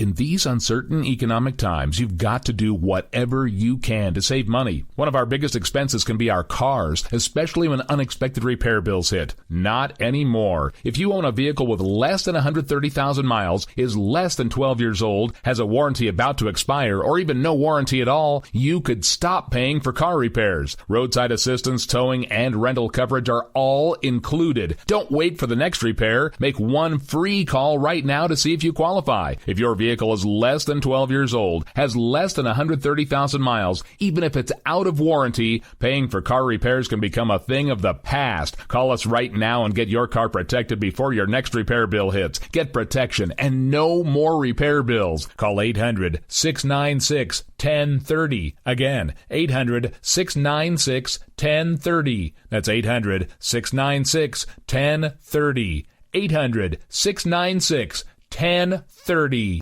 In these uncertain economic times, you've got to do whatever you can to save money. One of our biggest expenses can be our cars, especially when unexpected repair bills hit. Not anymore. If you own a vehicle with less than 130,000 miles, is less than 12 years old, has a warranty about to expire, or even no warranty at all, you could stop paying for car repairs. Roadside assistance, towing, and rental coverage are all included. Don't wait for the next repair. Make one free call right now to see if you qualify. If your vehicle is less than 12 years old, has less than 130,000 miles, even if it's out of warranty, paying for car repairs can become a thing of the past. Call us right now and get your car protected before your next repair bill hits. Get protection and no more repair bills. Call 800-696-1030. Again, 800-696-1030. That's 800-696-1030. 800-696-1030.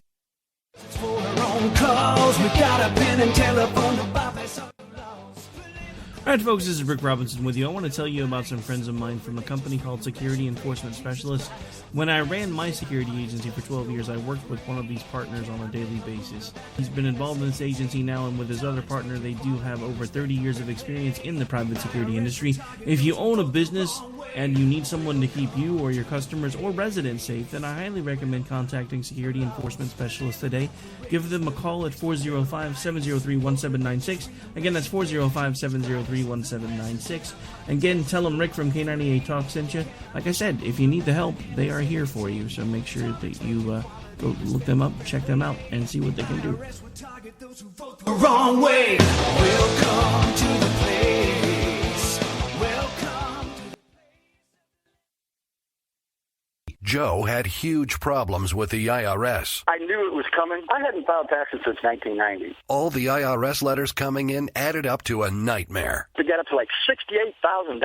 Alright folks, this is Rick Robinson with you. I want to tell you about some friends of mine from a company called Security Enforcement Specialists. When I ran my security agency for 12 years, I worked with one of these partners on a daily basis. He's been involved in this agency now, and with his other partner, they do have over 30 years of experience in the private security industry. If you own a business and you need someone to keep you or your customers or residents safe, then I highly recommend contacting Security Enforcement Specialists today. Give them a call at 405-703-1796. Again, that's 405-703-1796. Again, tell them Rick from K98 Talk sent you. Like I said, if you need the help, they are here for you. So make sure that you go look them up, check them out, and see what they can do. Wrong way. Welcome to the place. Joe had huge problems with the IRS. I knew it was coming. I hadn't filed taxes since 1990. All the IRS letters coming in added up to a nightmare. It got up to like $68,000.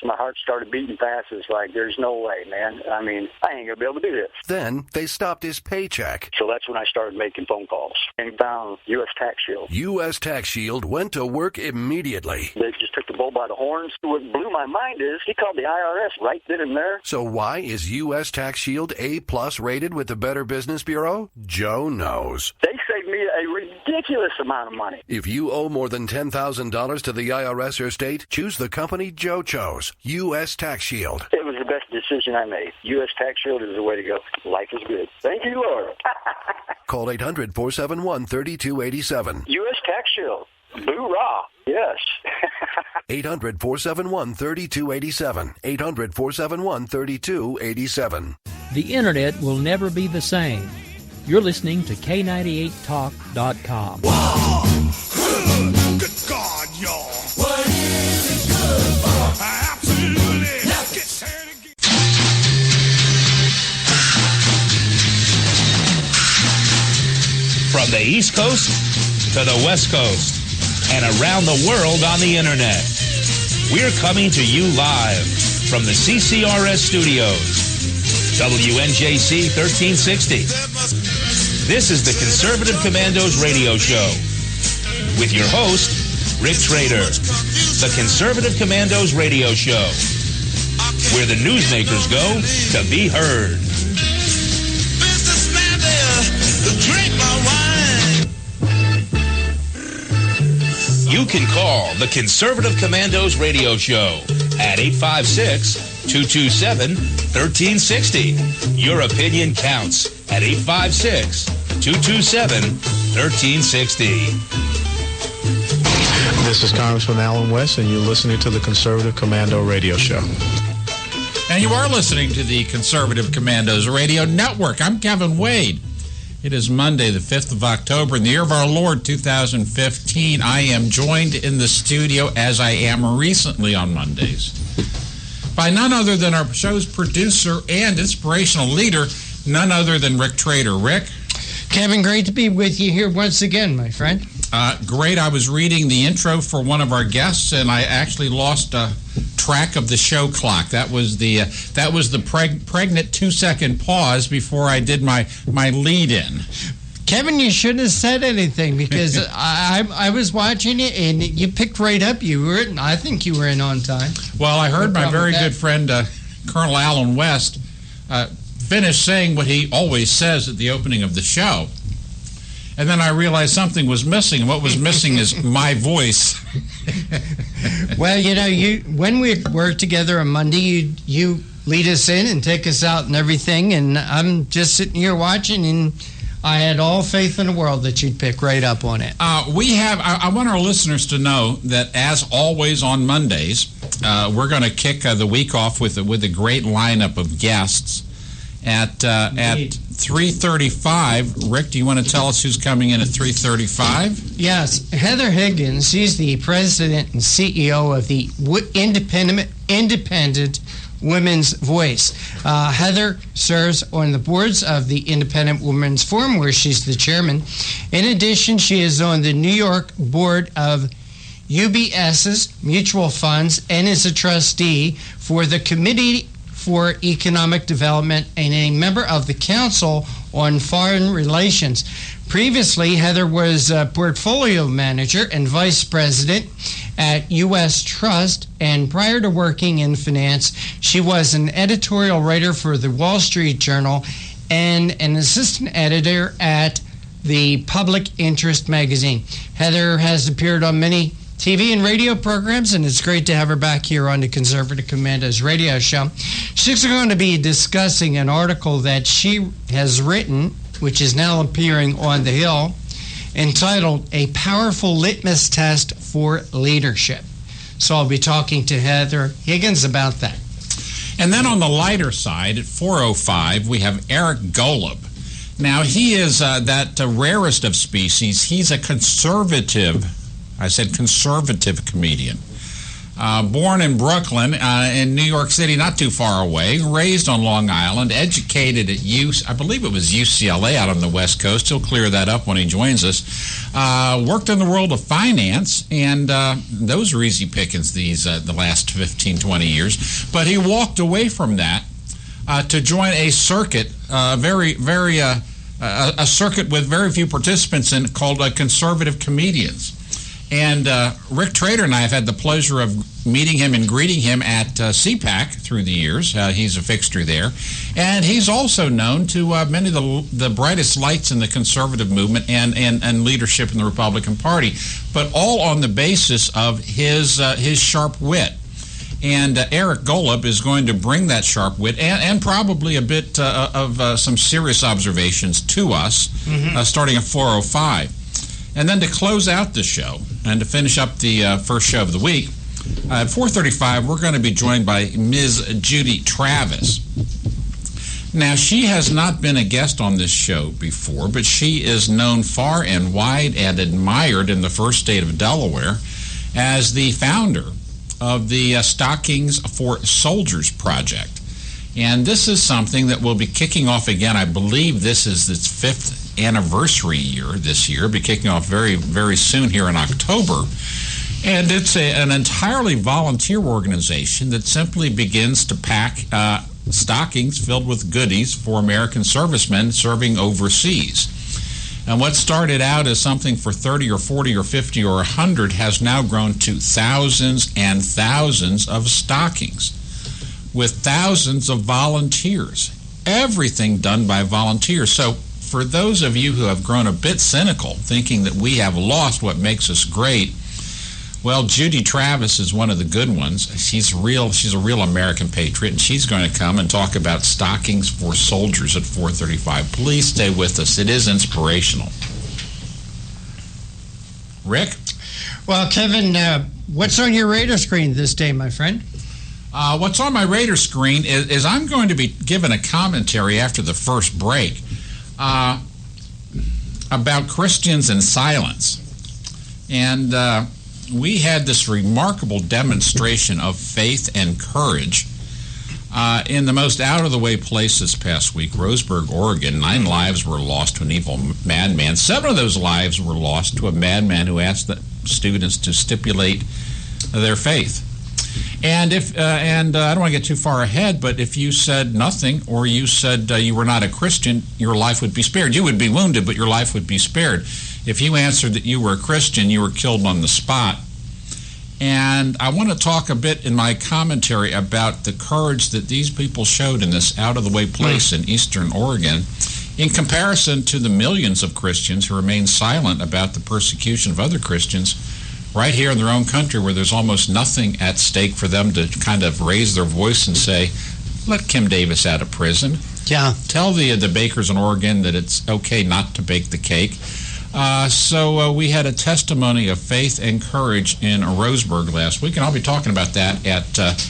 My heart started beating fast. It's like, there's no way, man. I mean, I ain't going to be able to do this. Then they stopped his paycheck. So that's when I started making phone calls and found U.S. Tax Shield. U.S. Tax Shield went to work immediately. They just took the bull by the horns. What blew my mind is he called the IRS right then and there. So why is U.S. Tax Shield A+ rated with the Better Business Bureau? Joe knows. They saved me a ridiculous amount of money. If you owe more than $10,000 to the IRS or state, choose the company Joe chose, U.S. Tax Shield. It was the best decision I made. U.S. Tax Shield is the way to go. Life is good. Thank you, Lord. Call 800-471-3287. U.S. Tax Shield. Boo-rah. Yes. 800-471-3287. 800-471-3287. The internet will never be the same. You're listening to K98Talk.com. Whoa! Good God, y'all. What is it good for? Absolutely. Let's get started again. From the East Coast to the West Coast and around the world on the internet, we're coming to you live from the CCRS studios. WNJC 1360. This is the Conservative Commandos radio show with your host, Rick Trader. The Conservative Commandos radio show, where the newsmakers go to be heard. Drink my wine. You can call the Conservative Commandos radio show at 856-227-1360. Your opinion counts at 856-227-1360. This is Congressman Alan West, and you're listening to the Conservative Commando Radio Show. And you are listening to the Conservative Commandos Radio Network. I'm Kevin Wade. It is Monday, the 5th of October, in the year of our Lord, 2015. I am joined in the studio, as I am recently on Mondays, by none other than our show's producer and inspirational leader, none other than Rick Trader. Rick? Kevin, great to be with you here once again, my friend. Great. I was reading the intro for one of our guests, and I actually lost track of the show clock. That was the pregnant 2-second pause before I did my lead-in. Kevin, you shouldn't have said anything because I was watching it and you picked right up. I think you were in on time. Well, I heard my very good friend Colonel Alan West finish saying what he always says at the opening of the show. And then I realized something was missing. And what was missing is my voice. Well, when we work together on Monday, you lead us in and take us out and everything, and I'm just sitting here watching, and I had all faith in the world that you'd pick right up on it. I want our listeners to know that, as always on Mondays, we're going to kick the week off with a great lineup of guests at 3:35. Rick, do you want to tell us who's coming in at 3:35? Yes, Heather Higgins. She's the president and CEO of the Independent Women's Voice. Heather serves on the boards of the Independent Women's Forum, where she's the chairman. In addition, she is on the New York board of UBS's mutual funds and is a trustee for the Committee for Economic Development and a member of the Council on Foreign Relations. Previously, Heather was a portfolio manager and vice president at U.S. Trust, and prior to working in finance, she was an editorial writer for the Wall Street Journal and an assistant editor at the Public Interest magazine. Heather has appeared on many TV and radio programs, and it's great to have her back here on the Conservative Commando's radio show. She's going to be discussing an article that she has written, which is now appearing on The Hill, entitled A Powerful Litmus Test for Leadership. So I'll be talking to Heather Higgins about that. And then on the lighter side, at 4:05, we have Eric Golub. Now, he is that rarest of species. He's a conservative, I said conservative comedian. Born in Brooklyn, in New York City, not too far away, raised on Long Island, educated at I believe it was UCLA out on the West Coast. He'll clear that up when he joins us. Worked in the world of finance, and those are easy pickings the last 15, 20 years. But he walked away from that to join a circuit, a circuit with very few participants in, called Conservative Comedians. And Rick Trader and I have had the pleasure of meeting him and greeting him at CPAC through the years. He's a fixture there. And he's also known to many of the brightest lights in the conservative movement and leadership in the Republican Party, but all on the basis of his sharp wit. And Eric Golub is going to bring that sharp wit and probably a bit of some serious observations to us, starting at 4:05. And then to close out the show and to finish up the first show of the week, at 4:35, we're going to be joined by Ms. Judy Travis. Now, she has not been a guest on this show before, but she is known far and wide and admired in the first state of Delaware as the founder of the Stockings for Soldiers Project. And this is something that will be kicking off again. I believe this is its 5th anniversary year this year. It'll be kicking off very, very soon here in October. And it's an entirely volunteer organization that simply begins to pack stockings filled with goodies for American servicemen serving overseas. And what started out as something for 30 or 40 or 50 or 100 has now grown to thousands and thousands of stockings with thousands of volunteers. Everything done by volunteers. So for those of you who have grown a bit cynical, thinking that we have lost what makes us great, well, Judy Travis is one of the good ones. She's a real American patriot, and she's going to come and talk about Stockings for Soldiers at 4:35. Please stay with us. It is inspirational. Rick? Well, Kevin, what's on your radar screen this day, my friend? What's on my radar screen is I'm going to be giving a commentary after the first break about Christians and silence. And we had this remarkable demonstration of faith and courage in the most out-of-the-way place this past week, Roseburg, Oregon. 9 lives were lost to an evil madman. 7 of those lives were lost to a madman who asked the students to stipulate their faith. And I don't want to get too far ahead, but if you said nothing, or you said you were not a Christian, your life would be spared. You would be wounded, but your life would be spared. If you answered that you were a Christian, you were killed on the spot. And I want to talk a bit in my commentary about the courage that these people showed in this out-of-the-way place in eastern Oregon in comparison to the millions of Christians who remain silent about the persecution of other Christians right here in their own country, where there's almost nothing at stake for them to kind of raise their voice and say, let Kim Davis out of prison. Yeah. Tell the bakers in Oregon that it's okay not to bake the cake. So we had a testimony of faith and courage in Roseburg last week, and I'll be talking about that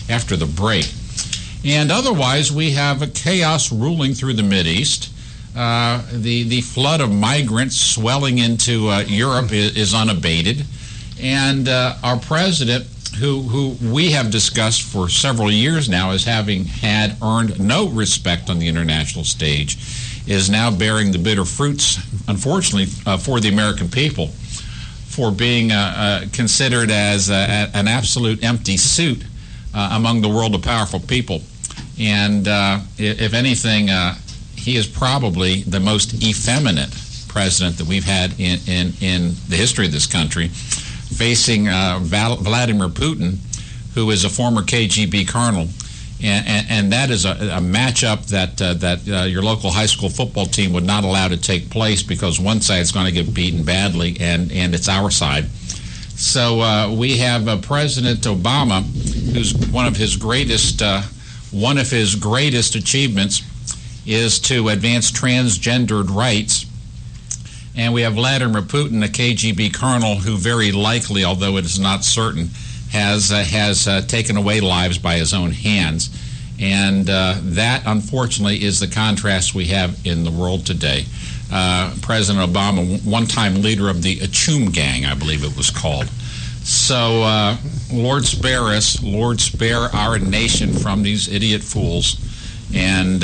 after the break. And otherwise, we have a chaos ruling through the Mideast. The flood of migrants swelling into Europe is unabated. And our president, who we have discussed for several years now as having had earned no respect on the international stage, is now bearing the bitter fruits, unfortunately, for the American people, for being considered as an absolute empty suit among the world of powerful people. And if anything, he is probably the most effeminate president that we've had in the history of this country, facing Vladimir Putin, who is a former KGB colonel. And that is a matchup that your local high school football team would not allow to take place, because one side is going to get beaten badly, and it's our side. So we have President Obama, who's one of his greatest achievements is to advance transgendered rights. And we have Vladimir Putin, a KGB colonel, who very likely, although it is not certain, has taken away lives by his own hands. And that, unfortunately, is the contrast we have in the world today. President Obama, one-time leader of the Achum Gang, I believe it was called. So, Lord spare us. Lord spare our nation from these idiot fools. And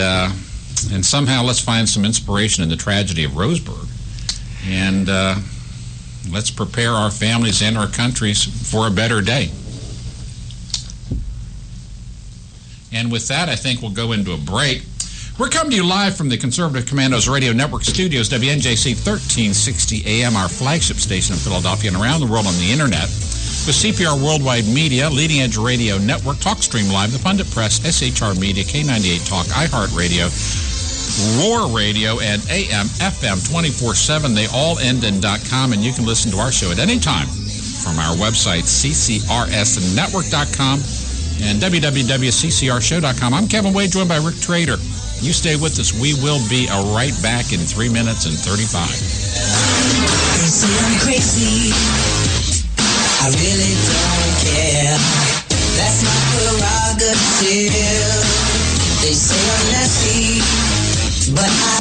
somehow let's find some inspiration in the tragedy of Roseburg. And let's prepare our families and our countries for a better day. And with that, I think we'll go into a break. We're coming to you live from the Conservative Commandos Radio Network Studios, WNJC 1360 AM, our flagship station in Philadelphia, and around the world on the Internet, with CPR Worldwide Media, Leading Edge Radio Network, TalkStream Live, The Pundit Press, SHR Media, K98 Talk, iHeartRadio, Roar Radio, and AM, FM 24/7. They all end in .com, and you can listen to our show at any time from our website, ccrsnetwork.com and www.ccrshow.com. I'm Kevin Wade, joined by Rick Trader. You stay with us. We will be right back in 3 minutes and 35. They say I'm crazy. I really don't care. That's my prerogative. They say I'm nasty, but I...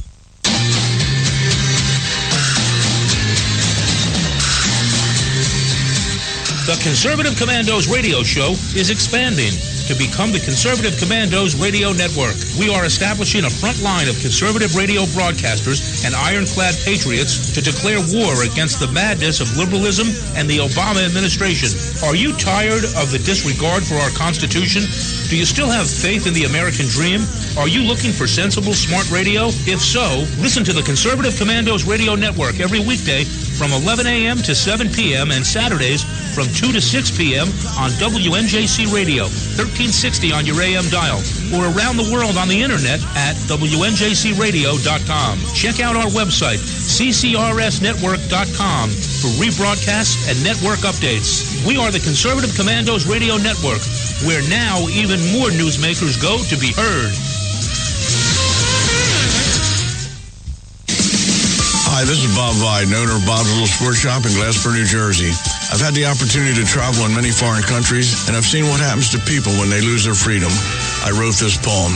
The Conservative Commandos radio show is expanding to become the Conservative Commandos Radio Network. We are establishing a front line of conservative radio broadcasters and ironclad patriots to declare war against the madness of liberalism and the Obama administration. Are you tired of the disregard for our Constitution? Do you still have faith in the American dream? Are you looking for sensible, smart radio? If so, listen to the Conservative Commandos Radio Network every weekday from 11 a.m. to 7 p.m. and Saturdays from 2 to 6 p.m. on WNJC Radio, 1360 on your AM dial, or around the world on the Internet at WNJCradio.com. Check out our website, ccrsnetwork.com, for rebroadcasts and network updates. We are the Conservative Commandos Radio Network, where now even more newsmakers go to be heard. Hi, this is Bob Viden, owner of Bob's Little Sports Shop in Glassboro, New Jersey. I've had the opportunity to travel in many foreign countries, and I've seen what happens to people when they lose their freedom. I wrote this poem.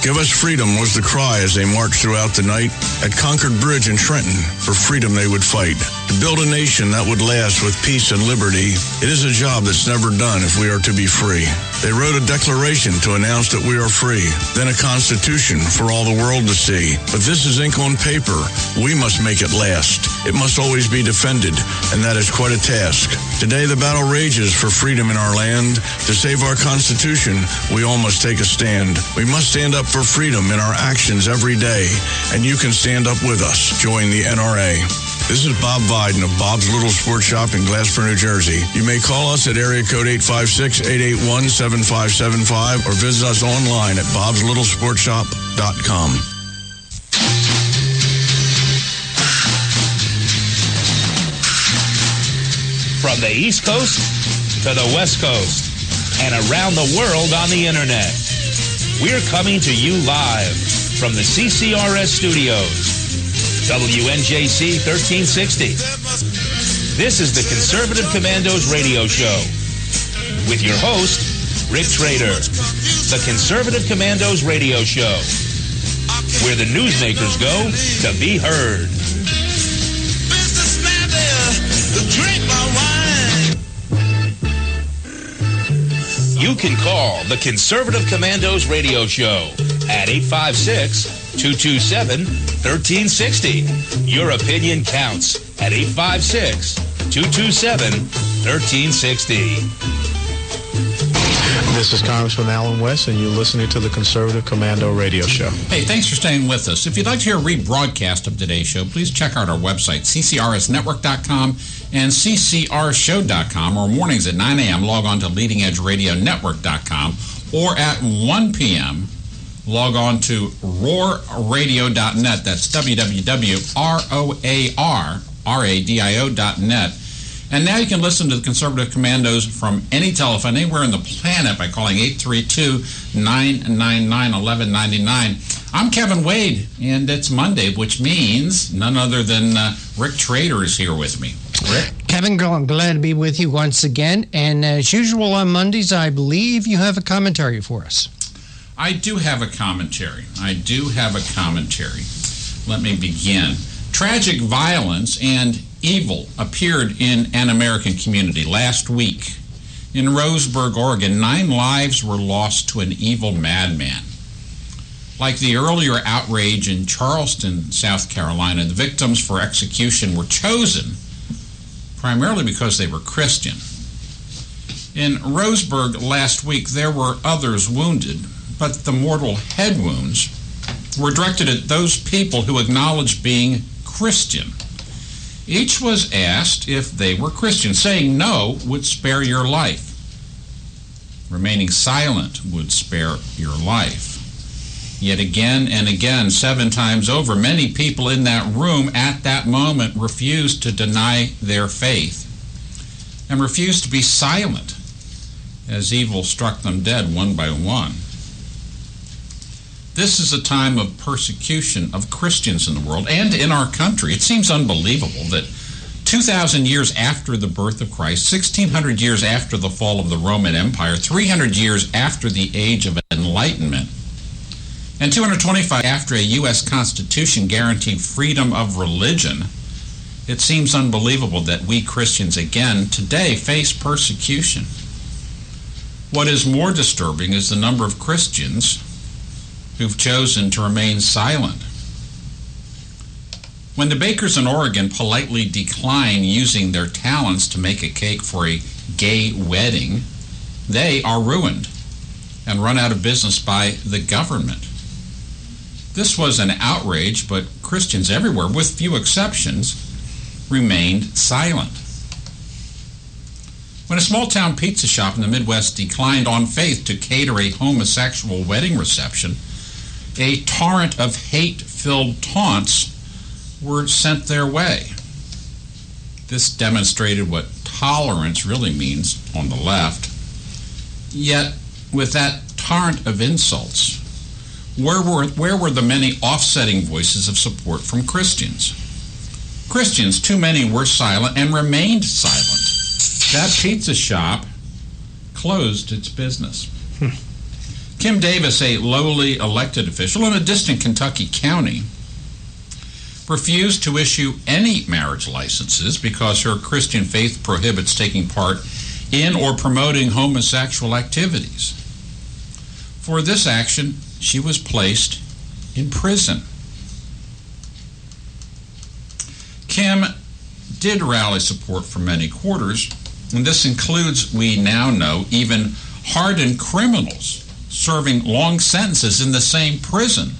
Give us freedom was the cry as they marched throughout the night. At Concord Bridge in Trenton, for freedom they would fight. To build a nation that would last with peace and liberty, it is a job that's never done if we are to be free. They wrote a declaration to announce that we are free, then a constitution for all the world to see. But this is ink on paper. We must make it last. It must always be defended, and that is quite a task. Today the battle rages for freedom in our land. To save our Constitution, we all must take a stand. We must stand up for freedom in our actions every day, and you can stand up with us. Join the NRA. This is Bob Viden of Bob's Little Sports Shop in Glassboro, New Jersey. You may call us at area code 856-881-7575 or visit us online at bobslittlesportshop.com. From the East Coast to the West Coast and around the world on the Internet. We're coming to you live from the CCRS studios. WNJC 1360. This is the Conservative Commandos radio show with your host, Rick Trader. The Conservative Commandos radio show, where the newsmakers go to be heard. You can call the Conservative Commandos radio show at 856-227-1360. Your opinion counts at 856-227-1360. This is Congressman Alan West, and you're listening to the Conservative Commando radio show. Hey, thanks for staying with us. If you'd like to hear a rebroadcast of today's show, please check out our website, ccrsnetwork.com and ccrshow.com, or mornings at 9 a.m. log on to leadingedgeradionetwork.com, or at 1 p.m. log on to roarradio.net. That's www.roarradio.net. And now you can listen to the Conservative Commandos from any telephone, anywhere on the planet, by calling 832-999-1199. I'm Kevin Wade, and it's Monday, which means none other than Rick Trader is here with me. Rick? Kevin, I'm glad to be with you once again. And as usual on Mondays, I believe you have a commentary for us. I do have a commentary. Let me begin. Tragic violence and evil appeared in an American community last week. In Roseburg, Oregon, 9 lives were lost to an evil madman. Like the earlier outrage in Charleston, South Carolina, the victims for execution were chosen primarily because they were Christian. In Roseburg last week, there were others wounded, but the mortal head wounds were directed at those people who acknowledged being Christian. Each was asked if they were Christian. Saying no would spare your life. Remaining silent would spare your life. Yet again and again, 7 times over, many people in that room at that moment refused to deny their faith and refused to be silent as evil struck them dead one by one. This is a time of persecution of Christians in the world and in our country. It seems unbelievable that 2,000 years after the birth of Christ, 1,600 years after the fall of the Roman Empire, 300 years after the Age of Enlightenment, and 225 after a U.S. Constitution guaranteed freedom of religion, it seems unbelievable that we Christians again today face persecution. What is more disturbing is the number of Christians who've chosen to remain silent. When the bakers in Oregon politely decline using their talents to make a cake for a gay wedding, they are ruined and run out of business by the government. This was an outrage, but Christians everywhere, with few exceptions, remained silent. When a small-town pizza shop in the Midwest declined on faith to cater a homosexual wedding reception, a torrent of hate-filled taunts were sent their way. This demonstrated what tolerance really means on the left. Yet, with that torrent of insults, where were the many offsetting voices of support from Christians? Christians, too many, were silent and remained silent. That pizza shop closed its business. Kim Davis, a lowly elected official in a distant Kentucky county, refused to issue any marriage licenses because her Christian faith prohibits taking part in or promoting homosexual activities. For this action, she was placed in prison. Kim did rally support from many quarters, and this includes, we now know, even hardened criminals serving long sentences in the same prison,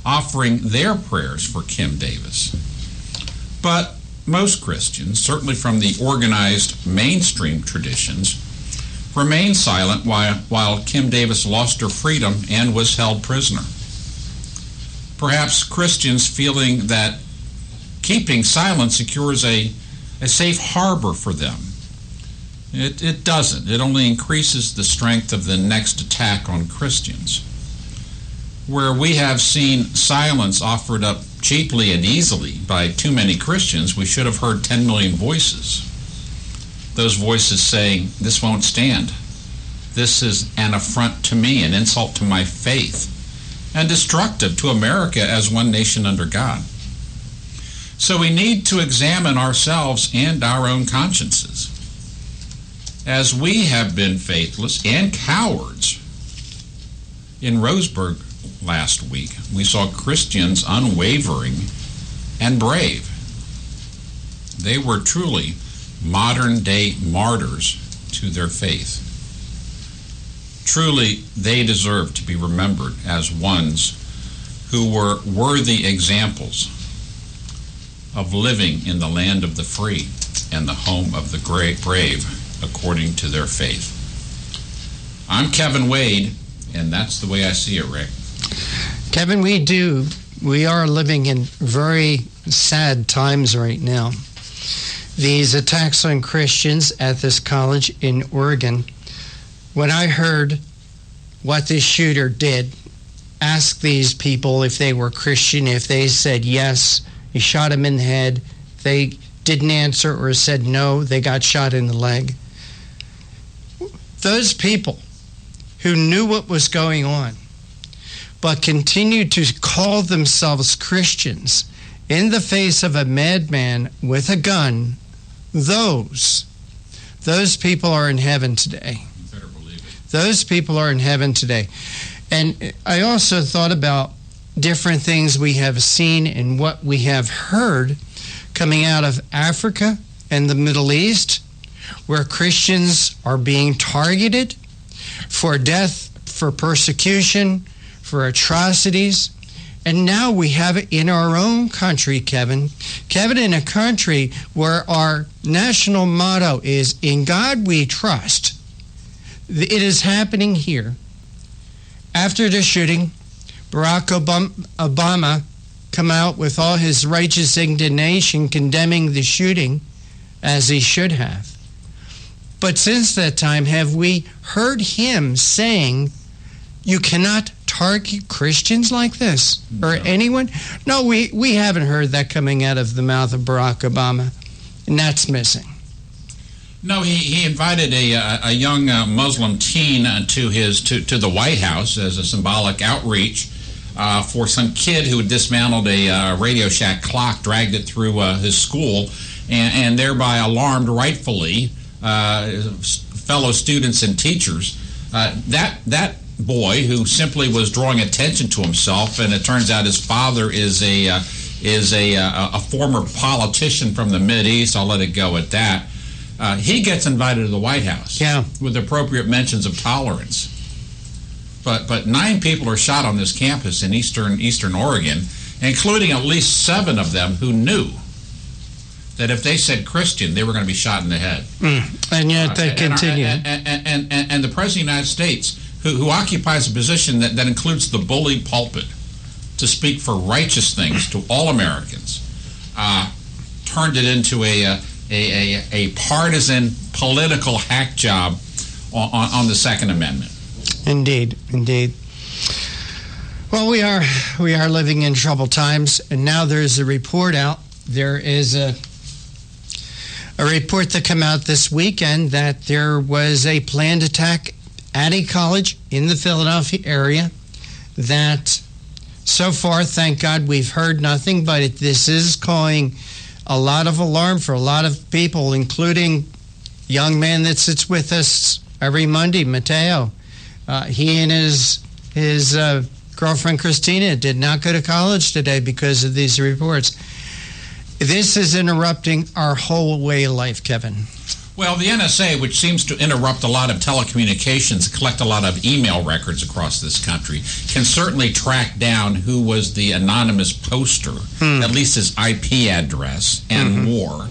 offering their prayers for Kim Davis. But most Christians, certainly from the organized mainstream traditions, remained silent while Kim Davis lost her freedom and was held prisoner. Perhaps Christians feeling that keeping silent secures a safe harbor for them It doesn't. It only increases the strength of the next attack on Christians. Where we have seen silence offered up cheaply and easily by too many Christians, we should have heard 10 million voices. Those voices saying, this won't stand. This is an affront to me, an insult to my faith, and destructive to America as one nation under God. So we need to examine ourselves and our own consciences. As we have been faithless and cowards. In Roseburg last week, we saw Christians unwavering and brave. They were truly modern-day martyrs to their faith. Truly, they deserve to be remembered as ones who were worthy examples of living in the land of the free and the home of the brave according to their faith. I'm Kevin Wade, and that's the way I see it, Rick. Kevin, we are living in very sad times right now. These attacks on Christians at this college in Oregon, when I heard what this shooter did, asked these people if they were Christian, if they said yes, he shot him in the head. They didn't answer or said no, they got shot in the leg. Those people who knew what was going on, but continued to call themselves Christians in the face of a madman with a gun, those people are in heaven today. You better believe it. Those people are in heaven today. And I also thought about different things we have seen and what we have heard coming out of Africa and the Middle East, where Christians are being targeted for death, for persecution, for atrocities. And now we have it in our own country, Kevin. Kevin, in a country where our national motto is, in God we trust. It is happening here. After the shooting, Barack Obama come out with all his righteous indignation condemning the shooting, as he should have. But since that time, have we heard him saying, you cannot target Christians like this? Or anyone? No, we haven't heard that coming out of the mouth of Barack Obama. And that's missing. No, he invited a young Muslim teen to the White House as a symbolic outreach for some kid who had dismantled a Radio Shack clock, dragged it through his school, and thereby alarmed, rightfully, fellow students and teachers. That boy, who simply was drawing attention to himself, and it turns out his father is a former politician from the Mideast. I'll let it go at that. He gets invited to the White House, with appropriate mentions of tolerance. But 9 people are shot on this campus in eastern Oregon, including at least 7 of them who knew that if they said Christian, they were going to be shot in the head. And yet they continue. And the President of the United States, who occupies a position that includes the bully pulpit to speak for righteous things to all Americans, turned it into a partisan political hack job on the Second Amendment. Indeed. Well, we are living in troubled times, and now there's a report out. There is a report that came out this weekend that there was a planned attack at a college in the Philadelphia area that so far, thank God, we've heard nothing, but this is calling a lot of alarm for a lot of people, including a young man that sits with us every Monday, Mateo. He and his girlfriend, Christina, did not go to college today because of these reports. This is interrupting our whole way of life, Kevin. Well, the NSA, which seems to interrupt a lot of telecommunications, collect a lot of email records across this country, can certainly track down who was the anonymous poster, at least his IP address, and more,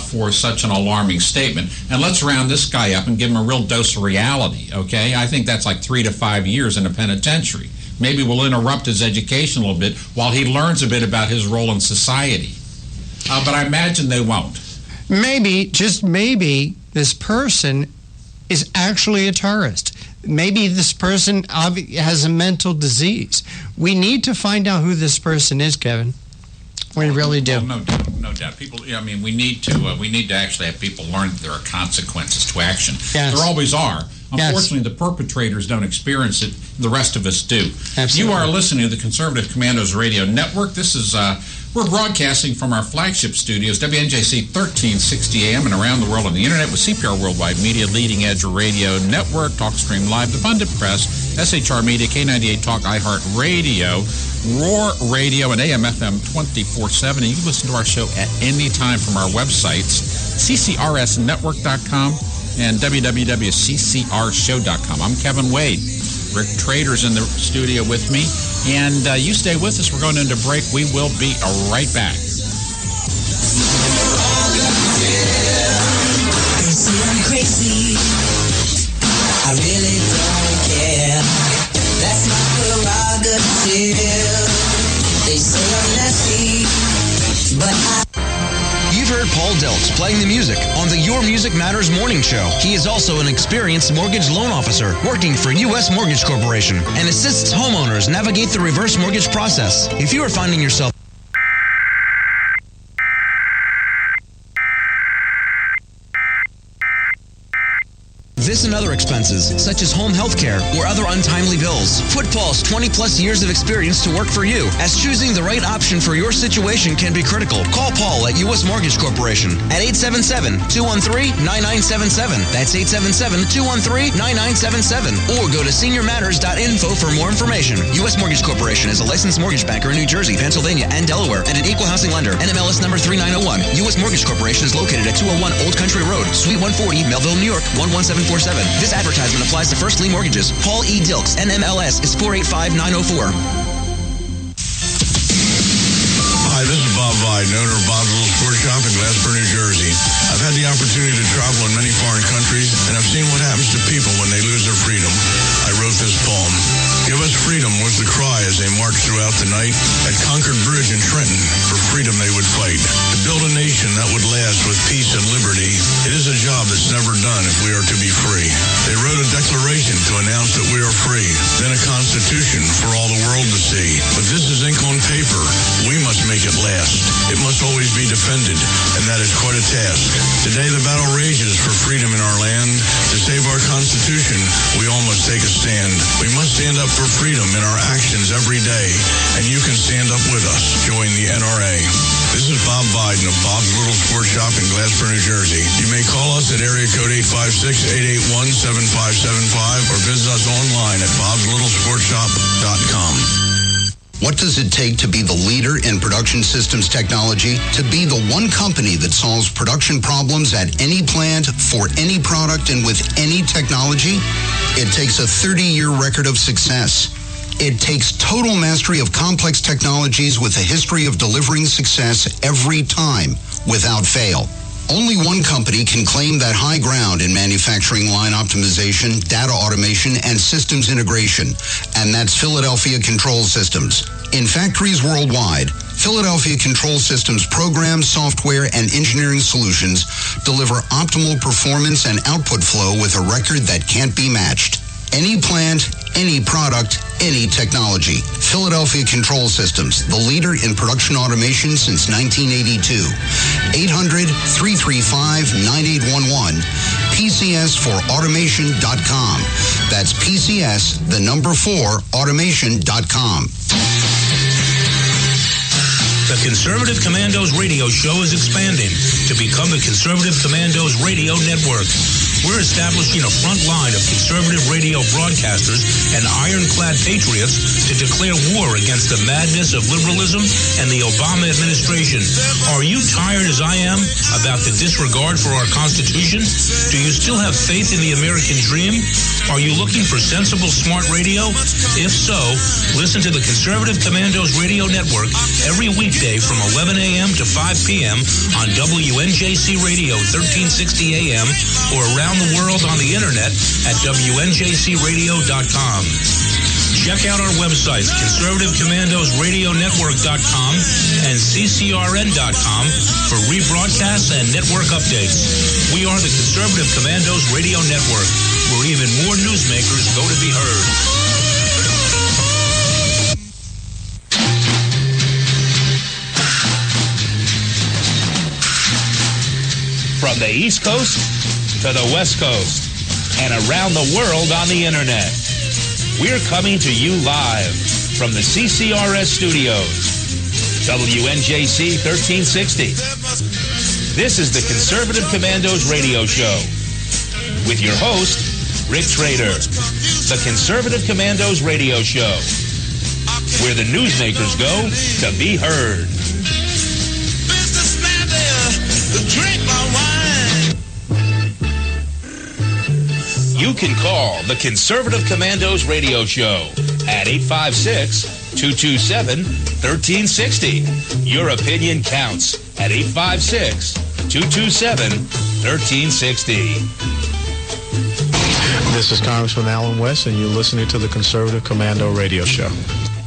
for such an alarming statement. And let's round this guy up and give him a real dose of reality, okay? I think that's like 3 to 5 years in a penitentiary. Maybe we'll interrupt his education a little bit while he learns a bit about his role in society. But I imagine they won't. Maybe, just maybe, this person is actually a terrorist. Maybe this person has a mental disease. We need to find out who this person is, Kevin. We really do. Well, no doubt. People. I mean, we need to actually have people learn that there are consequences to action. Yes. There always are. Unfortunately, yes. The perpetrators don't experience it. The rest of us do. Absolutely. You are listening to the Conservative Commandos Radio Network. This is we're broadcasting from our flagship studios, WNJC 1360 AM, and around the world on the internet with CPR Worldwide Media, Leading Edge Radio Network, TalkStream Live, The Pundit Press, SHR Media, K98 Talk, iHeart Radio, Roar Radio, and AM/FM 24/7. And you can listen to our show at any time from our websites, ccrsnetwork.com and www.ccrshow.com. I'm Kevin Wade. Rick Trader's in the studio with me. And you stay with us. We're going into break. We will be right back. They say I'm crazy. I really don't care. That's my prerogative. They say I'm nasty, but You've heard Paul Deltz playing the music on the Your Music Matters morning show. He is also an experienced mortgage loan officer working for U.S. Mortgage Corporation and assists homeowners navigate the reverse mortgage process. If you are finding yourself this and other expenses, such as home health care or other untimely bills, put Paul's 20-plus years of experience to work for you, as choosing the right option for your situation can be critical. Call Paul at U.S. Mortgage Corporation at 877-213-9977. That's 877-213-9977. Or go to seniormatters.info for more information. U.S. Mortgage Corporation is a licensed mortgage banker in New Jersey, Pennsylvania, and Delaware, and an equal housing lender. NMLS number 3901. U.S. Mortgage Corporation is located at 201 Old Country Road, Suite 140, Melville, New York, 11747. This advertisement applies to first lien mortgages. Paul E. Dilks, NMLS is 485904. Hi, this is Bob Viden, owner of Bob's Little Sports Shop in Glassboro, New Jersey. I've had the opportunity to travel in many foreign countries, and I've seen what happens to people when they lose their freedom. I wrote this poem. Give us freedom was the cry as they marched throughout the night. At Concord Bridge in Trenton, for freedom they would fight. To build a nation that would last with peace and liberty, it is a job that's never done if we are to be free. They wrote a declaration to announce that we are free, then a constitution for all the world to see. But this is ink on paper. We must make it last. It must always be defended, and that is quite a task. Today the battle rages for freedom in our land. To save our Constitution, we all must take a stand. We must stand up for freedom in our actions every day, and you can stand up with us. Join the NRA. This is Bob Viden of Bob's Little Sports Shop in Glassboro, New Jersey. You may call us at area code 856-881-7575 or visit us online at bobslittle.sportshop.com. What does it take to be the leader in production systems technology? To be the one company that solves production problems at any plant, for any product, and with any technology? It takes a 30-year record of success. It takes total mastery of complex technologies with a history of delivering success every time, without fail. Only one company can claim that high ground in manufacturing line optimization, data automation, and systems integration, and that's Philadelphia Control Systems. In factories worldwide, Philadelphia Control Systems programs, software, and engineering solutions deliver optimal performance and output flow with a record that can't be matched. Any plant, any product, any technology. Philadelphia Control Systems, the leader in production automation since 1982. 800-335-9811. PCS4automation.com. That's PCS, the number 4, automation.com. The Conservative Commandos radio show is expanding to become the Conservative Commandos Radio Network. We're establishing a front line of conservative radio broadcasters and ironclad patriots to declare war against the madness of liberalism and the Obama administration. Are you tired, as I am, about the disregard for our Constitution? Do you still have faith in the American dream? Are you looking for sensible, smart radio? If so, listen to the Conservative Commandos Radio Network every weekday from 11 a.m. to 5 p.m. on WNJC Radio 1360 a.m. or around the world on the internet at WNJCradio.com. Check out our websites, conservativecommandosradionetwork.com and ccrn.com for rebroadcasts and network updates. We are the Conservative Commandos Radio Network, where even more newsmakers go to be heard. From the East Coast to the West Coast and around the world on the Internet, we're coming to you live from the CCRS studios, WNJC 1360. This is the Conservative Commandos Radio Show with your host, Rick Trader. The Conservative Commandos Radio Show, where the newsmakers go to be heard. Drink my wine. You can call the Conservative Commandos Radio Show at 856-227-1360. Your opinion counts at 856-227-1360. This is Congressman Alan West, and you're listening to the Conservative Commando Radio Show.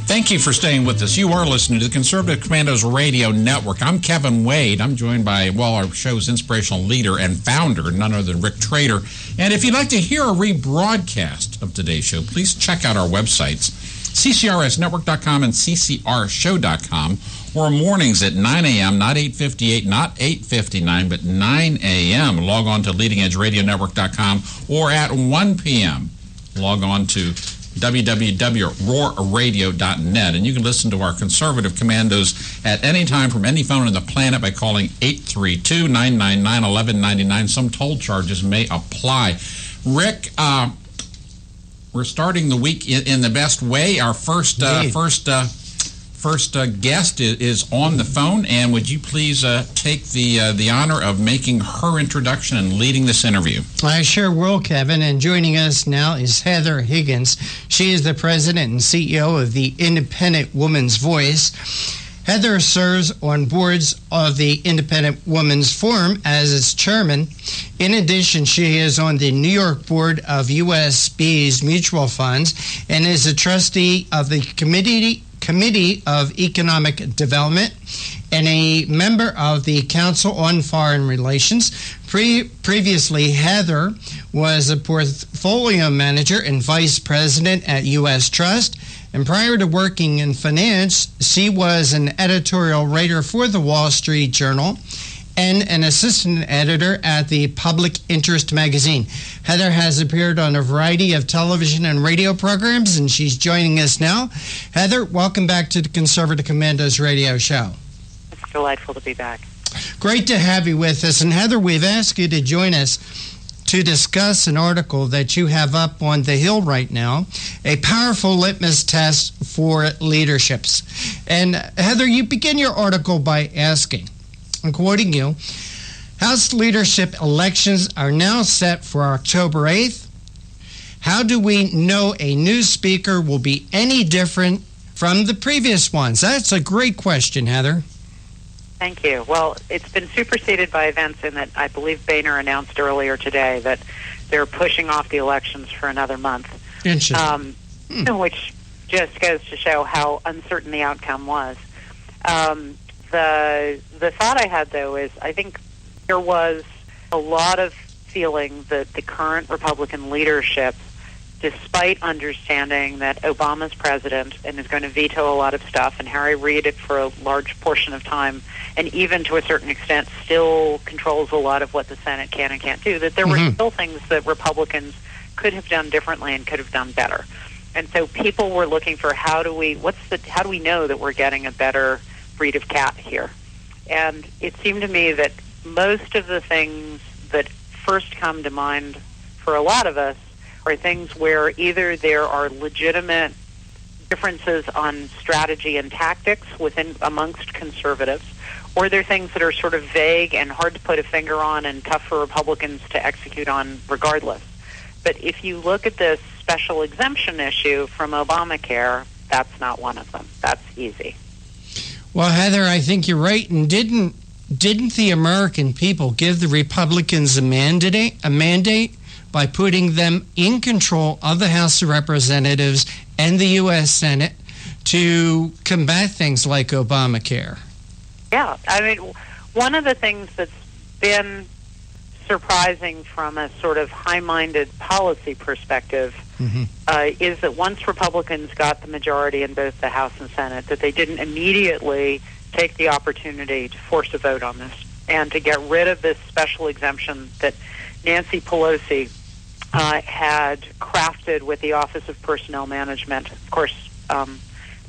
Thank you for staying with us. You are listening to the Conservative Commandos Radio Network. I'm Kevin Wade. I'm joined by, our show's inspirational leader and founder, none other than Rick Trader. And if you'd like to hear a rebroadcast of today's show, please check out our websites, ccrsnetwork.com and ccrshow.com, or mornings at 9 a.m., not 8:58, not 8:59, but 9 a.m. Log on to leadingedgeradionetwork.com, or at 1 p.m. log on to www.roarradio.net, and you can listen to our Conservative Commandos at any time from any phone on the planet by calling 832-999-1199. Some toll charges may apply. Rick, we're starting the week in the best way. Our first guest is on the phone, and would you please take the honor of making her introduction and leading this interview? I sure will, Kevin. And joining us now is Heather Higgins. She is the president and CEO of the Independent Woman's Voice. Heather serves on boards of the Independent Women's Forum as its chairman. In addition, she is on the New York board of USB's mutual funds and is a trustee of the Committee of Economic Development and a member of the Council on Foreign Relations. Previously, Heather was a portfolio manager and vice president at U.S. Trust. And prior to working in finance, she was an editorial writer for the Wall Street Journal and an assistant editor at the Public Interest magazine. Heather has appeared on a variety of television and radio programs, and she's joining us now. Heather, welcome back to the Conservative Commandos Radio Show. It's delightful to be back. Great to have you with us. And Heather, we've asked you to join us to discuss an article that you have up on the Hill right now, a powerful litmus test for leaderships. And Heather, you begin your article by asking, I'm quoting you, House leadership elections are now set for October 8th. How do we know a new speaker will be any different from the previous ones? That's a great question, Heather. Thank you. Well, it's been superseded by events in that I believe Boehner announced earlier today that they're pushing off the elections for another month. Interesting. Which just goes to show how uncertain the outcome was. The thought I had, though, is I think there was a lot of feeling that the current Republican leadership, despite understanding that Obama's president and is going to veto a lot of stuff, and Harry Reid for a large portion of time, and even to a certain extent still controls a lot of what the Senate can and can't do, that there were still things that Republicans could have done differently and could have done better. And so people were looking for how do we know that we're getting a better breed of cat here? And it seemed to me that most of the things that first come to mind for a lot of us are things where either there are legitimate differences on strategy and tactics amongst conservatives, or they're things that are sort of vague and hard to put a finger on and tough for Republicans to execute on regardless. But if you look at this special exemption issue from Obamacare, that's not one of them. That's easy. Well, Heather, I think you're right. And didn't the American people give the Republicans a mandate by putting them in control of the House of Representatives and the U.S. Senate to combat things like Obamacare. Yeah, I mean, one of the things that's been surprising from a sort of high-minded policy perspective is that once Republicans got the majority in both the House and Senate, that they didn't immediately take the opportunity to force a vote on this and to get rid of this special exemption that Nancy Pelosi had crafted with the Office of Personnel Management. Of course,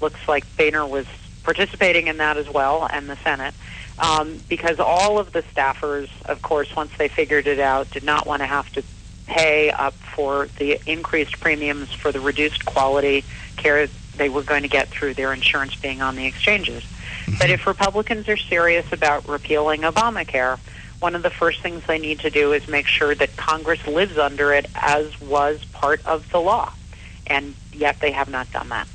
looks like Boehner was participating in that as well, and the Senate, because all of the staffers, of course, once they figured it out, did not want to have to pay up for the increased premiums for the reduced quality care they were going to get through their insurance being on the exchanges. But if Republicans are serious about repealing Obamacare, one of the first things they need to do is make sure that Congress lives under it as was part of the law. And yet they have not done that.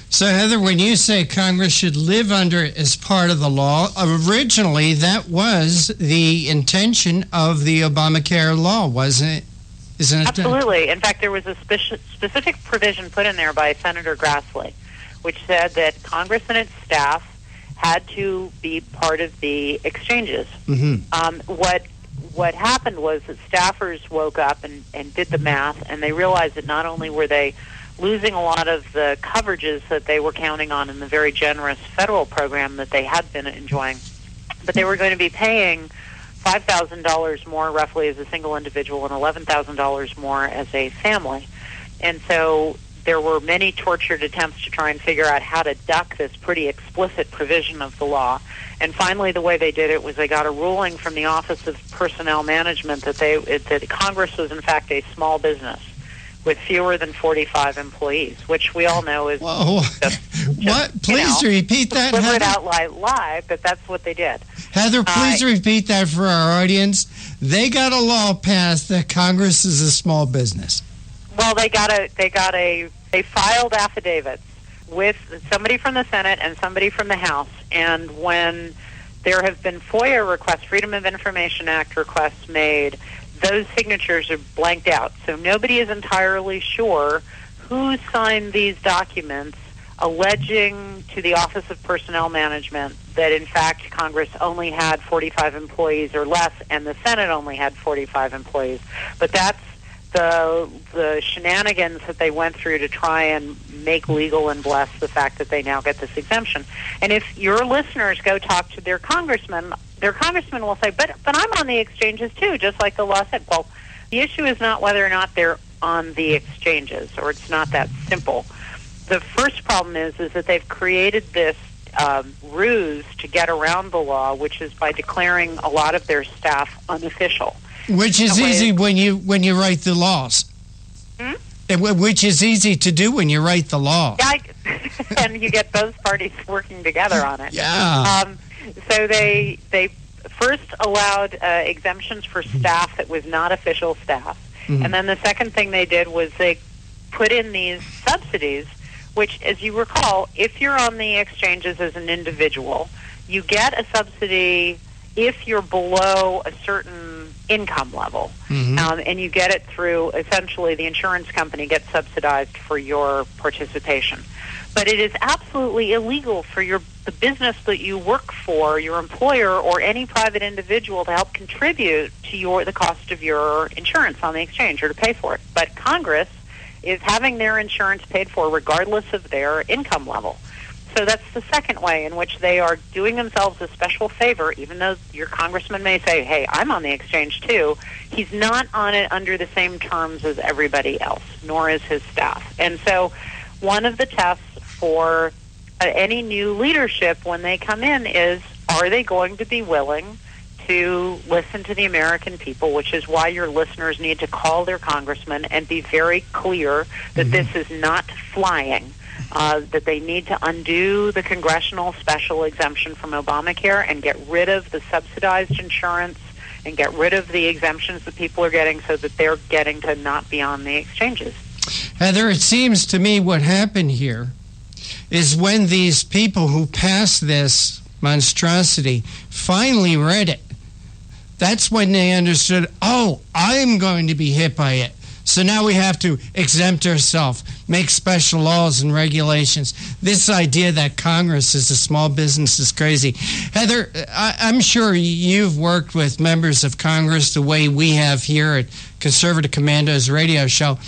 So, Heather, when you say Congress should live under it as part of the law, originally that was the intention of the Obamacare law, wasn't it? Isn't it? Absolutely. In fact, there was a specific provision put in there by Senator Grassley, which said that Congress and its staff had to be part of the exchanges. What happened was that staffers woke up and did the math, and they realized that not only were they losing a lot of the coverages that they were counting on in the very generous federal program that they had been enjoying, but they were going to be paying $5,000 more roughly as a single individual and $11,000 more as a family. And so there were many tortured attempts to try and figure out how to duck this pretty explicit provision of the law. And finally, the way they did it was they got a ruling from the Office of Personnel Management that Congress was, in fact, a small business with fewer than 45 employees, which we all know is what? Please repeat that, Heather. Heather. Out live, but that's what they did. Heather, please repeat that for our audience. They got a law passed that Congress is a small business. Well, they filed affidavits with somebody from the Senate and somebody from the House, and when there have been FOIA requests, Freedom of Information Act requests made, those signatures are blanked out. So nobody is entirely sure who signed these documents alleging to the Office of Personnel Management that, in fact, Congress only had 45 employees or less and the Senate only had 45 employees. But that's the shenanigans that they went through to try and make legal and bless the fact that they now get this exemption. And if your listeners go talk to their congressman will say, but I'm on the exchanges too, just like the law said. Well, the issue is not whether or not they're on the exchanges, or it's not that simple. The first problem is that they've created this ruse to get around the law, which is by declaring a lot of their staff unofficial. Which is easy when you write the laws. Which is easy to do when you write the law. Yeah, and you get both parties working together on it. Yeah. So they first allowed exemptions for staff that was not official staff. And then the second thing they did was they put in these subsidies, which, as you recall, if you're on the exchanges as an individual, you get a subsidy if you're below a certain income level. And you get it through, essentially, the insurance company gets subsidized for your participation. But it is absolutely illegal for the business that you work for, your employer, or any private individual to help contribute to the cost of your insurance on the exchange or to pay for it. But Congress is having their insurance paid for regardless of their income level. So that's the second way in which they are doing themselves a special favor, even though your congressman may say, hey, I'm on the exchange too. He's not on it under the same terms as everybody else, nor is his staff. And so one of the tests for any new leadership when they come in is, are they going to be willing to listen to the American people, which is why your listeners need to call their congressman and be very clear that this is not flying. That they need to undo the congressional special exemption from Obamacare and get rid of the subsidized insurance and get rid of the exemptions that people are getting so that they're getting to not be on the exchanges. Heather, it seems to me what happened here is when these people who passed this monstrosity finally read it, that's when they understood, oh, I'm going to be hit by it. So now we have to exempt ourselves. make special laws and regulations. This idea that Congress is a small business is crazy. Heather, I'm sure you've worked with members of Congress the way we have here at Conservative Commandos radio show.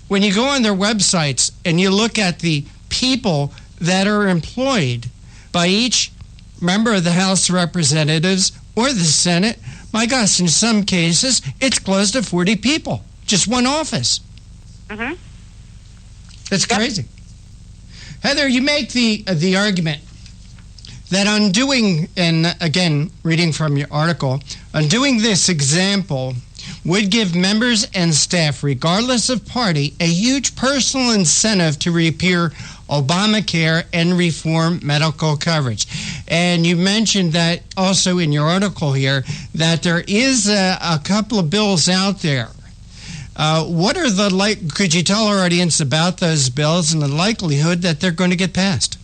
When you go on their websites and you look at the people that are employed by each member of the House of Representatives or the Senate, my gosh, in some cases, it's close to 40 people. Just one office. Mm-hmm. That's crazy. Heather, you make the argument that undoing, and again, reading from your article, undoing this example would give members and staff, regardless of party, a huge personal incentive to repeal Obamacare and reform medical coverage. And you mentioned that also in your article here, that there is a couple of bills out there. What are could you tell our audience about those bills and the likelihood that they're going to get passed?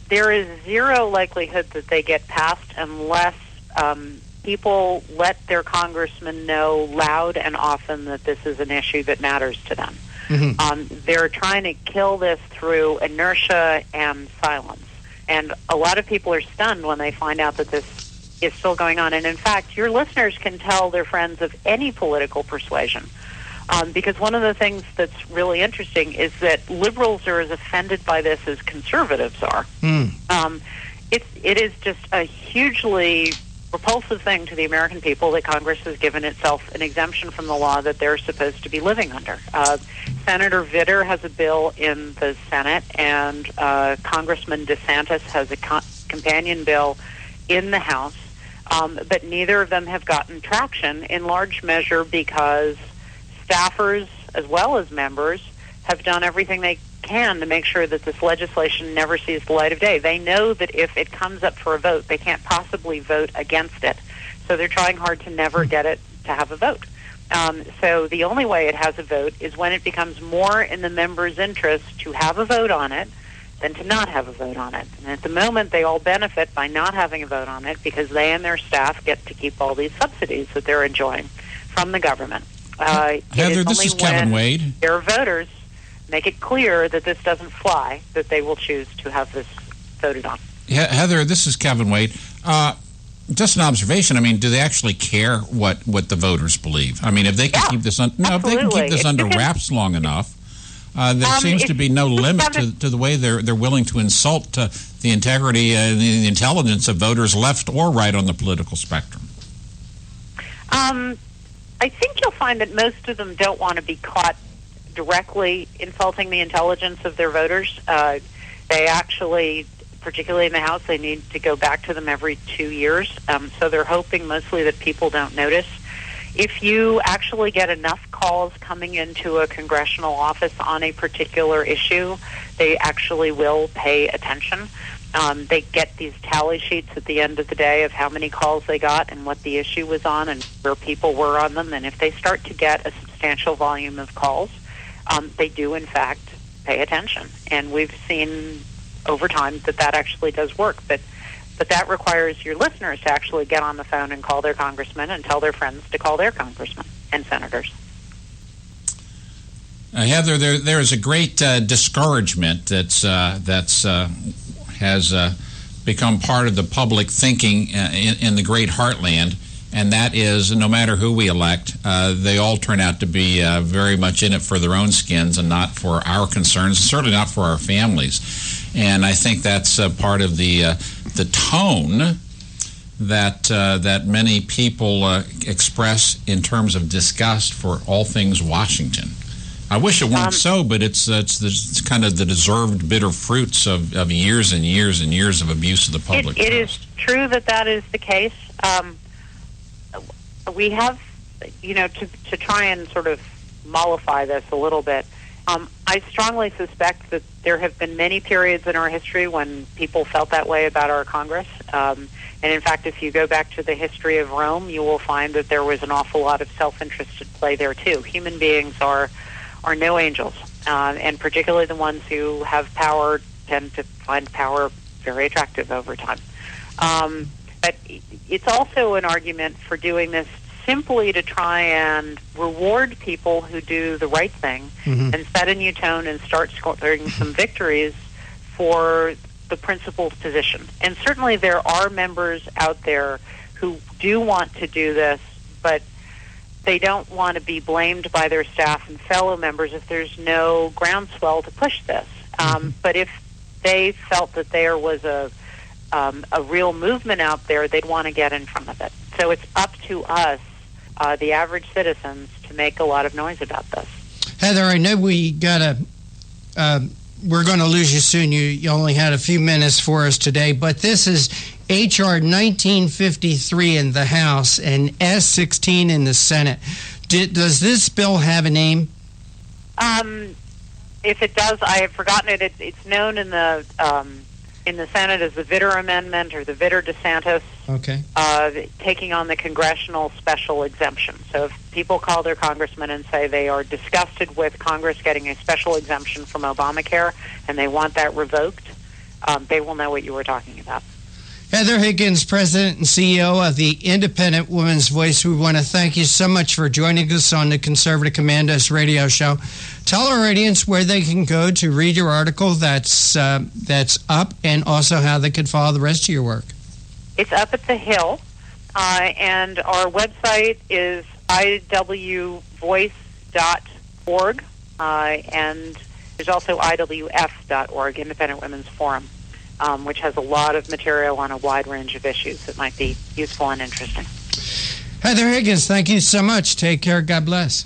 There is zero likelihood that they get passed unless people let their congressmen know loud and often that this is an issue that matters to them. Mm-hmm. They're trying to kill this through inertia and silence. And a lot of people are stunned when they find out that this is still going on. And in fact, your listeners can tell their friends of any political persuasion. Because one of the things that's really interesting is that liberals are as offended by this as conservatives are. It is just a hugely repulsive thing to the American people that Congress has given itself an exemption from the law that they're supposed to be living under. Senator Vitter has a bill in the Senate, and Congressman DeSantis has a companion bill in the House, but neither of them have gotten traction, in large measure because staffers as well as members have done everything they can to make sure that this legislation never sees the light of day. They know that if it comes up for a vote, they can't possibly vote against it. So they're trying hard to never get it to have a vote. So the only way it has a vote is when it becomes more in the members' interest to have a vote on it than to not have a vote on it. And at the moment, they all benefit by not having a vote on it because they and their staff get to keep all these subsidies that they're enjoying from the government. Heather, this is Kevin Wade. Their voters make it clear that this doesn't fly, that they will choose to have this voted on. Heather, this is Kevin Wade. Just an observation. I mean, do they actually care what the voters believe? I mean, if they can keep this if they can keep this under wraps long enough, there seems to be no limit to the way they're willing to insult the integrity and the intelligence of voters left or right on the political spectrum. I think you'll find that most of them don't want to be caught directly insulting the intelligence of their voters. They actually, particularly in the House, they need to go back to them every 2 years. So they're hoping mostly that people don't notice. If you actually get enough calls coming into a congressional office on a particular issue, they actually will pay attention. They get these tally sheets at the end of the day of how many calls they got and what the issue was on and where people were on them. And if they start to get a substantial volume of calls, they do, in fact, pay attention. And we've seen over time that actually does work. But that requires your listeners to actually get on the phone and call their congressman and tell their friends to call their congressmen and senators. Heather, there is a great discouragement that's has become part of the public thinking in the great heartland, and that is no matter who we elect, they all turn out to be very much in it for their own skins and not for our concerns, certainly not for our families. And I think that's part of the tone that many people express in terms of disgust for all things Washington. I wish it weren't so, but it's kind of the deserved bitter fruits of years and years and years of abuse of the public trust. It is true that is the case. We have, to try and sort of mollify this a little bit, I strongly suspect that there have been many periods in our history when people felt that way about our Congress. And in fact, if you go back to the history of Rome, you will find that there was an awful lot of self-interest at play there, too. Human beings are no angels, and particularly the ones who have power tend to find power very attractive over time. But it's also an argument for doing this simply to try and reward people who do the right thing and set a new tone and start scoring some victories for the principal's position. And certainly there are members out there who do want to do this, but they don't want to be blamed by their staff and fellow members if there's no groundswell to push this. But if they felt that there was a real movement out there, they'd want to get in front of it. So it's up to us, the average citizens, to make a lot of noise about this. Heather, I know we're going to lose you soon. You only had a few minutes for us today, but this is H.R. 1953 in the House and S-16 in the Senate. Does this bill have a name? If it does, I have forgotten it. It's known in the Senate as the Vitter Amendment or the Vitter-DeSantis. Okay. Taking on the congressional special exemption. So if people call their congressman and say they are disgusted with Congress getting a special exemption from Obamacare and they want that revoked, they will know what you were talking about. Heather Higgins, President and CEO of the Independent Women's Voice, we want to thank you so much for joining us on the Conservative Commandos radio show. Tell our audience where they can go to read your article that's up, and also how they can follow the rest of your work. It's up at the Hill, and our website is iwvoice.org, and there's also iwf.org, Independent Women's Forum, which has a lot of material on a wide range of issues that might be useful and interesting. Heather Higgins, thank you so much. Take care. God bless.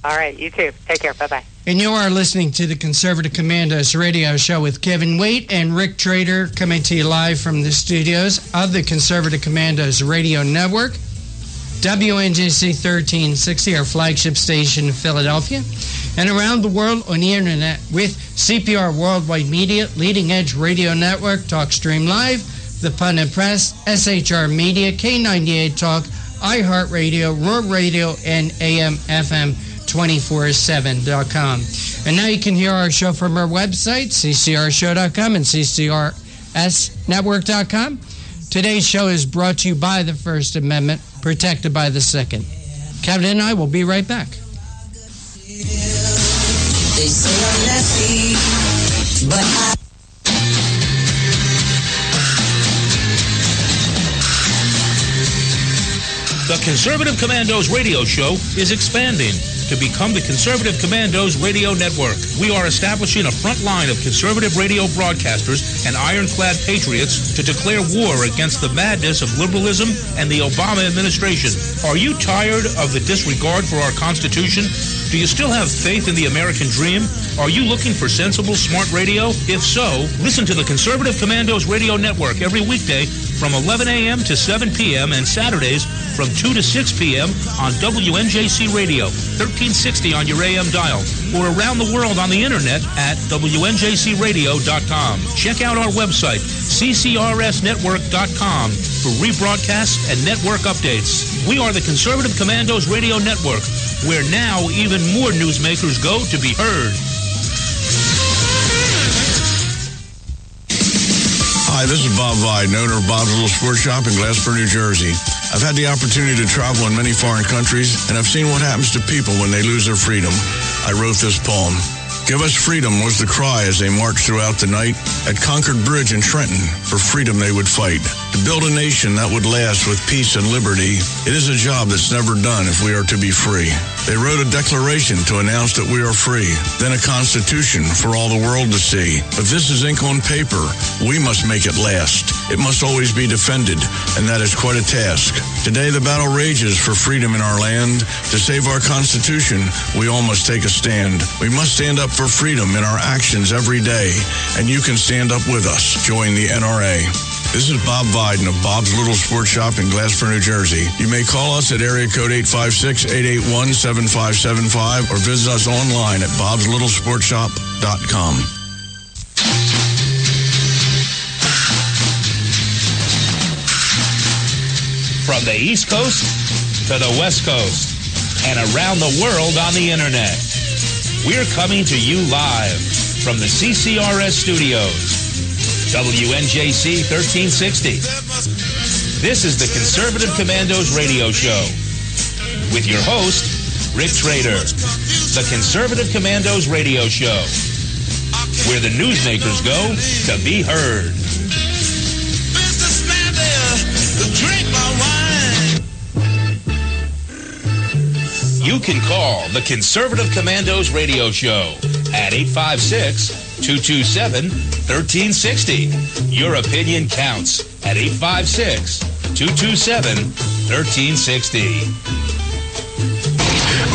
All right, you too. Take care. Bye-bye. And you are listening to the Conservative Commandos radio show with Kevin Waite and Rick Trader, coming to you live from the studios of the Conservative Commandos radio network. WNJC 1360, our flagship station in Philadelphia, and around the world on the internet with CPR Worldwide Media, Leading Edge Radio Network, TalkStream Live, The Pundit Press, SHR Media, K98 Talk, iHeartRadio, Rural Radio, and AM/FM247.com. And now you can hear our show from our website, ccrshow.com and ccrsnetwork.com. Today's show is brought to you by the First Amendment, protected by the Second. Kevin and I will be right back. They say I'm nasty, but The Conservative Commandos radio show is expanding to become the Conservative Commandos radio network. We are establishing a front line of conservative radio broadcasters and ironclad patriots to declare war against the madness of liberalism and the Obama administration. Are you tired of the disregard for our Constitution? Do you still have faith in the American dream? Are you looking for sensible, smart radio? If so, listen to the Conservative Commandos radio network every weekday from 11 a.m. to 7 p.m. and Saturdays from 2 to 6 p.m. on WNJC Radio, 1360 on your AM dial, or around the world on the internet at WNJCradio.com. Check out our website, ccrsnetwork.com, for rebroadcasts and network updates. We are the Conservative Commandos Radio Network, where now even more newsmakers go to be heard. Hi, this is Bob Viden, owner of Bob's Little Sports Shop in Glassboro, New Jersey. I've had the opportunity to travel in many foreign countries, and I've seen what happens to people when they lose their freedom. I wrote this poem. Give us freedom was the cry as they marched throughout the night. At Concord Bridge in Trenton, for freedom they would fight. To build a nation that would last with peace and liberty, it is a job that's never done if we are to be free. They wrote a declaration to announce that we are free, then a constitution for all the world to see. But this is ink on paper. We must make it last. It must always be defended, and that is quite a task. Today the battle rages for freedom in our land. To save our Constitution, we all must take a stand. We must stand up for freedom in our actions every day, and you can stand up with us. Join the NRA. This is Bob Viden of Bob's Little Sports Shop in Glassboro, New Jersey. You may call us at area code 856-881-7575 or visit us online at bobslittle.sportshop.com. From the East Coast to the West Coast and around the world on the internet. We're coming to you live from the CCRS studios, WNJC 1360. This is the Conservative Commandos radio show. with your host, Rick Trader. The Conservative Commandos radio show, where the newsmakers go to be heard. Businessman there, drink my wine. You can call the Conservative Commandos radio show at 856-227-1360. Your opinion counts at 856-227-1360.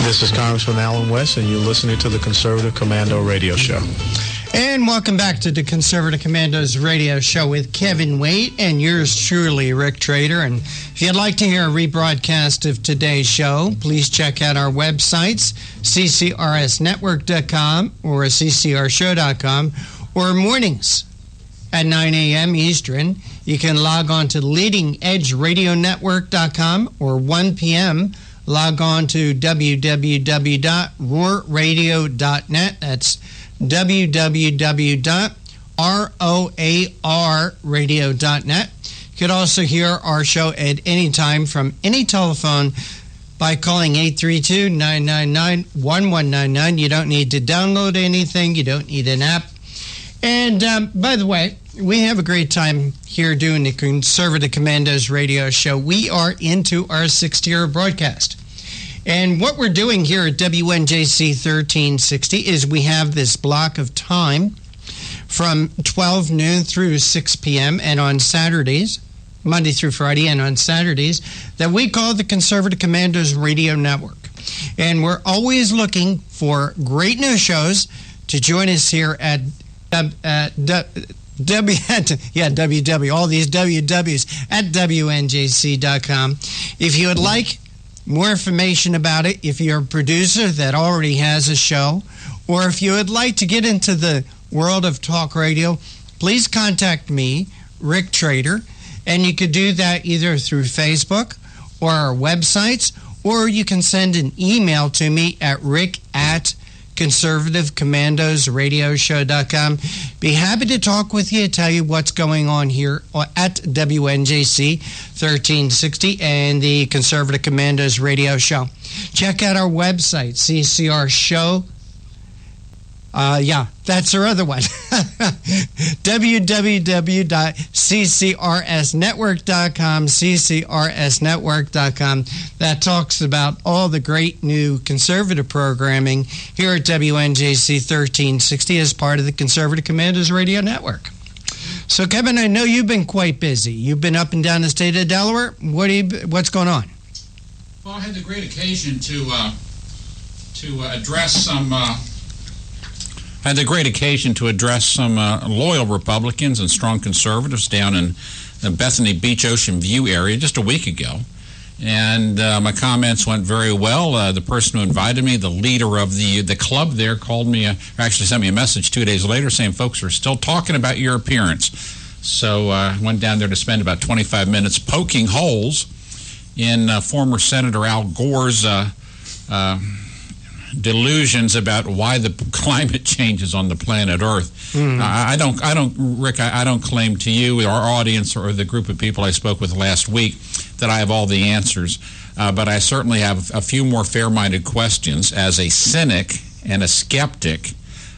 This is Congressman Alan West, and you're listening to the Conservative Commando Radio Show. And welcome back to the Conservative Commandos Radio Show with Kevin Wade and yours truly, Rick Trader. And if you'd like to hear a rebroadcast of today's show, please check out our websites, ccrsnetwork.com or ccrshow.com, or mornings at 9 a.m. Eastern. You can log on to leadingedgeradionetwork.com, or 1 p.m. log on to www.roarradio.net. That's www.roarradio.net. You could also hear our show at any time from any telephone by calling 832-999-1199. You don't need to download anything. You don't need an app. And by the way, we have a great time here doing the Conservative Commandos radio show. We are into our 6th year of broadcast. And what we're doing here at WNJC 1360 is we have this block of time from 12 noon through 6 p.m. and on Saturdays, Monday through Friday, and on Saturdays, that we call the Conservative Commandos Radio Network. And we're always looking for great new shows to join us here at WW, all these WWs at WNJC.com. If you would like more information about it, if you're a producer that already has a show, or if you would like to get into the world of talk radio, please contact me, Rick Trader, and you could do that either through Facebook or our websites, or you can send an email to me at rick@conservativecommandosradioshow.com. Be happy to talk with you, tell you what's going on here at WNJC 1360 and the Conservative Commandos Radio Show. Check out our website, CCR Show. That's our other one. www.ccrsnetwork.com, ccrsnetwork.com. That talks about all the great new conservative programming here at WNJC 1360 as part of the Conservative Commandos Radio Network. So, Kevin, I know you've been quite busy. You've been up and down the state of Delaware. What's going on? Well, I had the great occasion to address some... I had the great occasion to address some loyal Republicans and strong conservatives down in the Bethany Beach Ocean View area just a week ago. And my comments went very well. The person who invited me, the leader of the club there, called me, actually sent me a message 2 days later saying folks are still talking about your appearance. So I went down there to spend about 25 minutes poking holes in former Senator Al Gore's delusions about why the climate changes on the planet Earth. I don't, Rick. I don't claim to you, our audience, or the group of people I spoke with last week that I have all the answers. But I certainly have a few more fair-minded questions as a cynic and a skeptic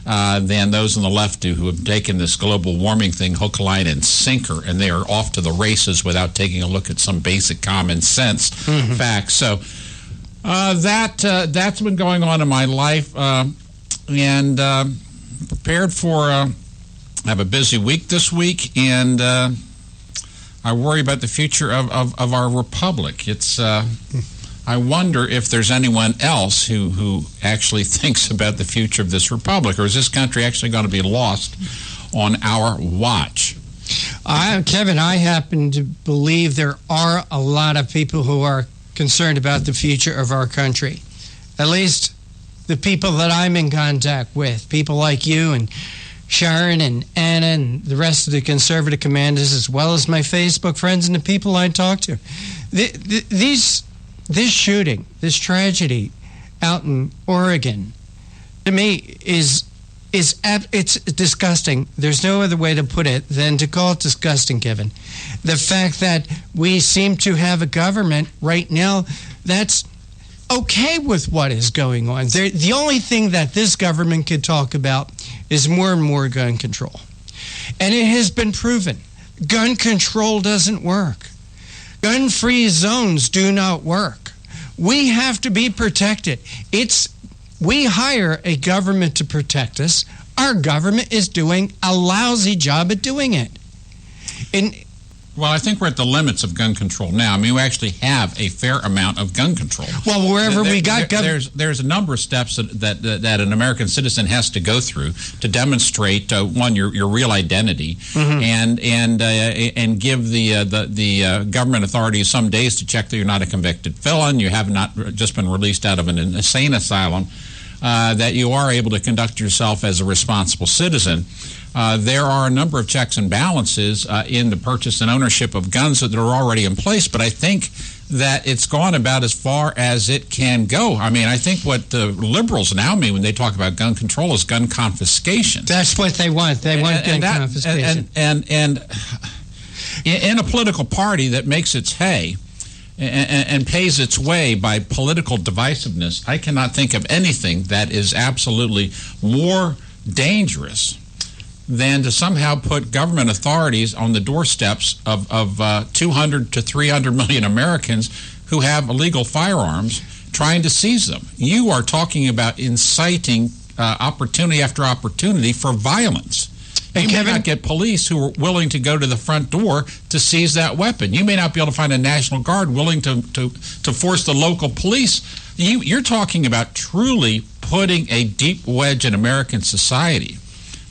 than those on the left do, who have taken this global warming thing hook, line, and sinker, and they are off to the races without taking a look at some basic common sense facts. So. That's been going on in my life, and prepared for I have a busy week this week, and I worry about the future of our republic. It's I wonder if there's anyone else who actually thinks about the future of this republic, or is this country actually going to be lost on our watch? Kevin, I happen to believe there are a lot of people who are concerned about the future of our country. At least the people that I'm in contact with, people like you and Sharon and Anna and the rest of the Conservative Commandos, as well as my Facebook friends and the people I talk to. This shooting, this tragedy out in Oregon, to me it's disgusting. There's no other way to put it than to call it disgusting, Kevin. The fact that we seem to have a government right now that's okay with what is going on. The only thing that this government could talk about is more and more gun control. And it has been proven. Gun control doesn't work. Gun-free zones do not work. We have to be protected. We hire a government to protect us. Our government is doing a lousy job at doing it. Well, I think we're at the limits of gun control now. I mean, we actually have a fair amount of gun control. Well, wherever we got gun... There's a number of steps that an American citizen has to go through to demonstrate, one, your real identity, and give the government authorities some days to check that you're not a convicted felon, you have not just been released out of an insane asylum, that you are able to conduct yourself as a responsible citizen. There are a number of checks and balances in the purchase and ownership of guns that are already in place, but I think that it's gone about as far as it can go. I mean, I think what the liberals now mean when they talk about gun control is gun confiscation. That's what they want. They want gun confiscation. And in a political party that makes its hay and pays its way by political divisiveness, I cannot think of anything that is absolutely more dangerous than to somehow put government authorities on the doorsteps of 200 to 300 million Americans who have illegal firearms, trying to seize them. You are talking about inciting opportunity after opportunity for violence. You may not get police who are willing to go to the front door to seize that weapon. You may not be able to find a National Guard willing to force the local police. You're talking about truly putting a deep wedge in American society.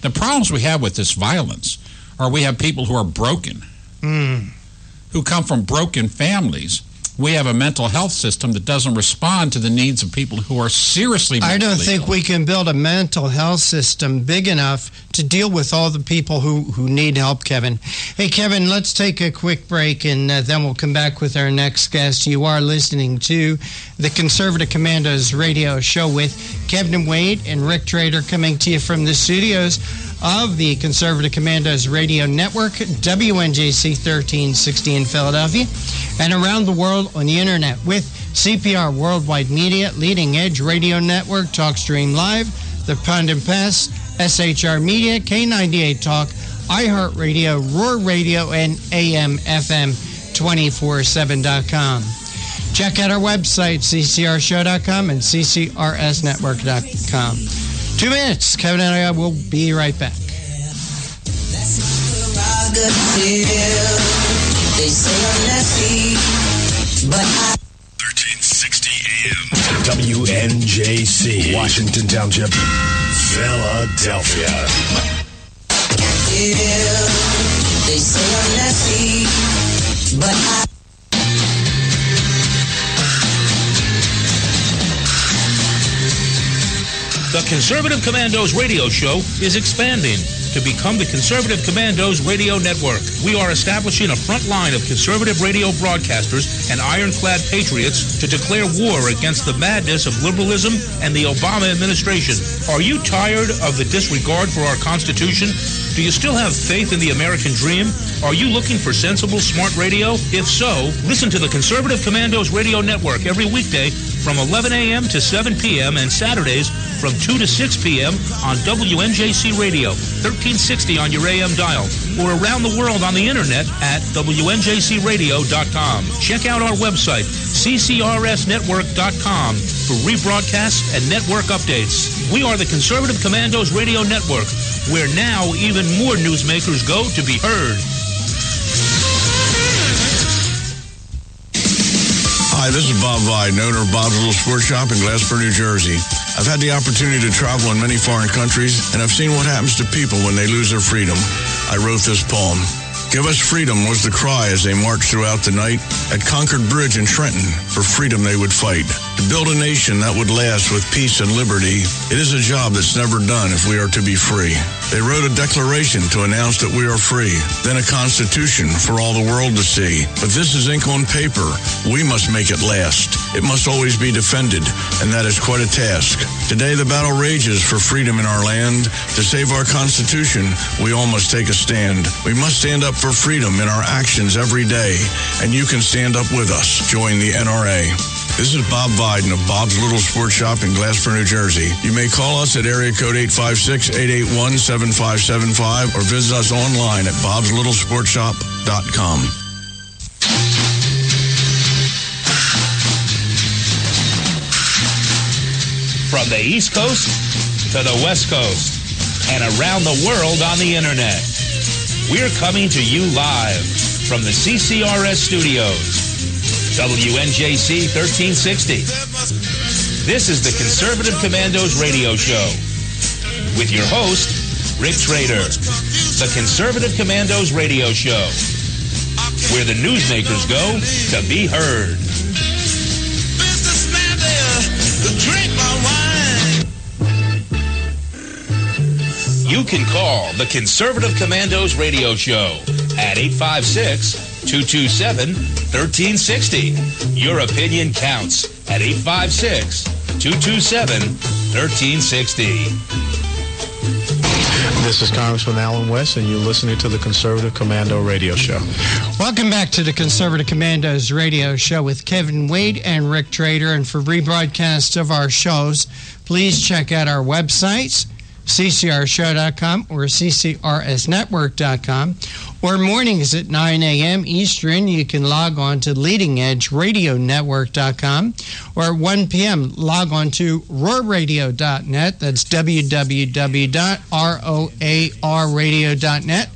The problems we have with this violence are we have people who are broken, who come from broken families. We have a mental health system that doesn't respond to the needs of people who are seriously mentally ill. I don't think we can build a mental health system big enough to deal with all the people who need help, Kevin. Hey, Kevin, let's take a quick break, and then we'll come back with our next guest. You are listening to the Conservative Commandos radio show with Kevin Wade and Rick Trader, coming to you from the studios of the Conservative Commandos Radio Network, WNJC 1360 in Philadelphia, and around the world on the internet with CPR Worldwide Media, Leading Edge Radio Network, TalkStream Live, The Pundit Press, SHR Media, K98 Talk, iHeartRadio, Roar Radio, and AM/FM247.com. Check out our website, ccrshow.com and ccrsnetwork.com. 2 minutes. Kevin and I will be right back. They say I'm nasty, but 1360 AM. WNJC. Washington Township, Philadelphia. They say I'm nasty, but The Conservative Commandos radio show is expanding to become the Conservative Commandos radio network. We are establishing a front line of conservative radio broadcasters and ironclad patriots to declare war against the madness of liberalism and the Obama administration. Are you tired of the disregard for our Constitution? Do you still have faith in the American dream? Are you looking for sensible, smart radio? If so, listen to the Conservative Commandos radio network every weekday from 11 a.m. to 7 p.m. and Saturdays from 2 to 6 p.m. on WNJC Radio, 1360 on your AM dial, or around the world on the internet at WNJCradio.com. Check out our website, ccrsnetwork.com, for rebroadcasts and network updates. We are the Conservative Commandos Radio Network, where now even more newsmakers go to be heard. Hi, this is Bob Vide, owner of Bob's Little Sports Shop in Glasper, New Jersey. I've had the opportunity to travel in many foreign countries, and I've seen what happens to people when they lose their freedom. I wrote this poem. Give us freedom was the cry as they marched throughout the night. At Concord Bridge in Trenton, for freedom they would fight. To build a nation that would last with peace and liberty, it is a job that's never done if we are to be free. They wrote a declaration to announce that we are free, then a constitution for all the world to see. But this is ink on paper. We must make it last. It must always be defended, and that is quite a task. Today the battle rages for freedom in our land. To save our Constitution, we all must take a stand. We must stand up for freedom in our actions every day, and you can stand up with us. Join the NRA. This is Bob Biden of Bob's Little Sports Shop in Glasper, New Jersey. You may call us at area code 856-881-7575 or visit us online at bobslittle.sportshop.com. From the East Coast to the West Coast and around the world on the Internet, we're coming to you live from the CCRS studios. WNJC 1360. This is the Conservative Commandos radio show with your host, Rick Trader. The Conservative Commandos radio show, where the newsmakers go to be heard. You can call the Conservative Commandos radio show at 856-227-1360. Your opinion counts at 856-227-1360. This is Congressman Alan West, and you're listening to the Conservative Commando radio show. Welcome back to the Conservative Commandos radio show with Kevin Wade and Rick Trader. And for rebroadcasts of our shows, please check out our websites, ccrshow.com or ccrsnetwork.com, or mornings at 9 a.m. Eastern. You can log on to leadingedgeradionetwork.com, or at 1 p.m. log on to roarradio.net. That's www.roarradio.net.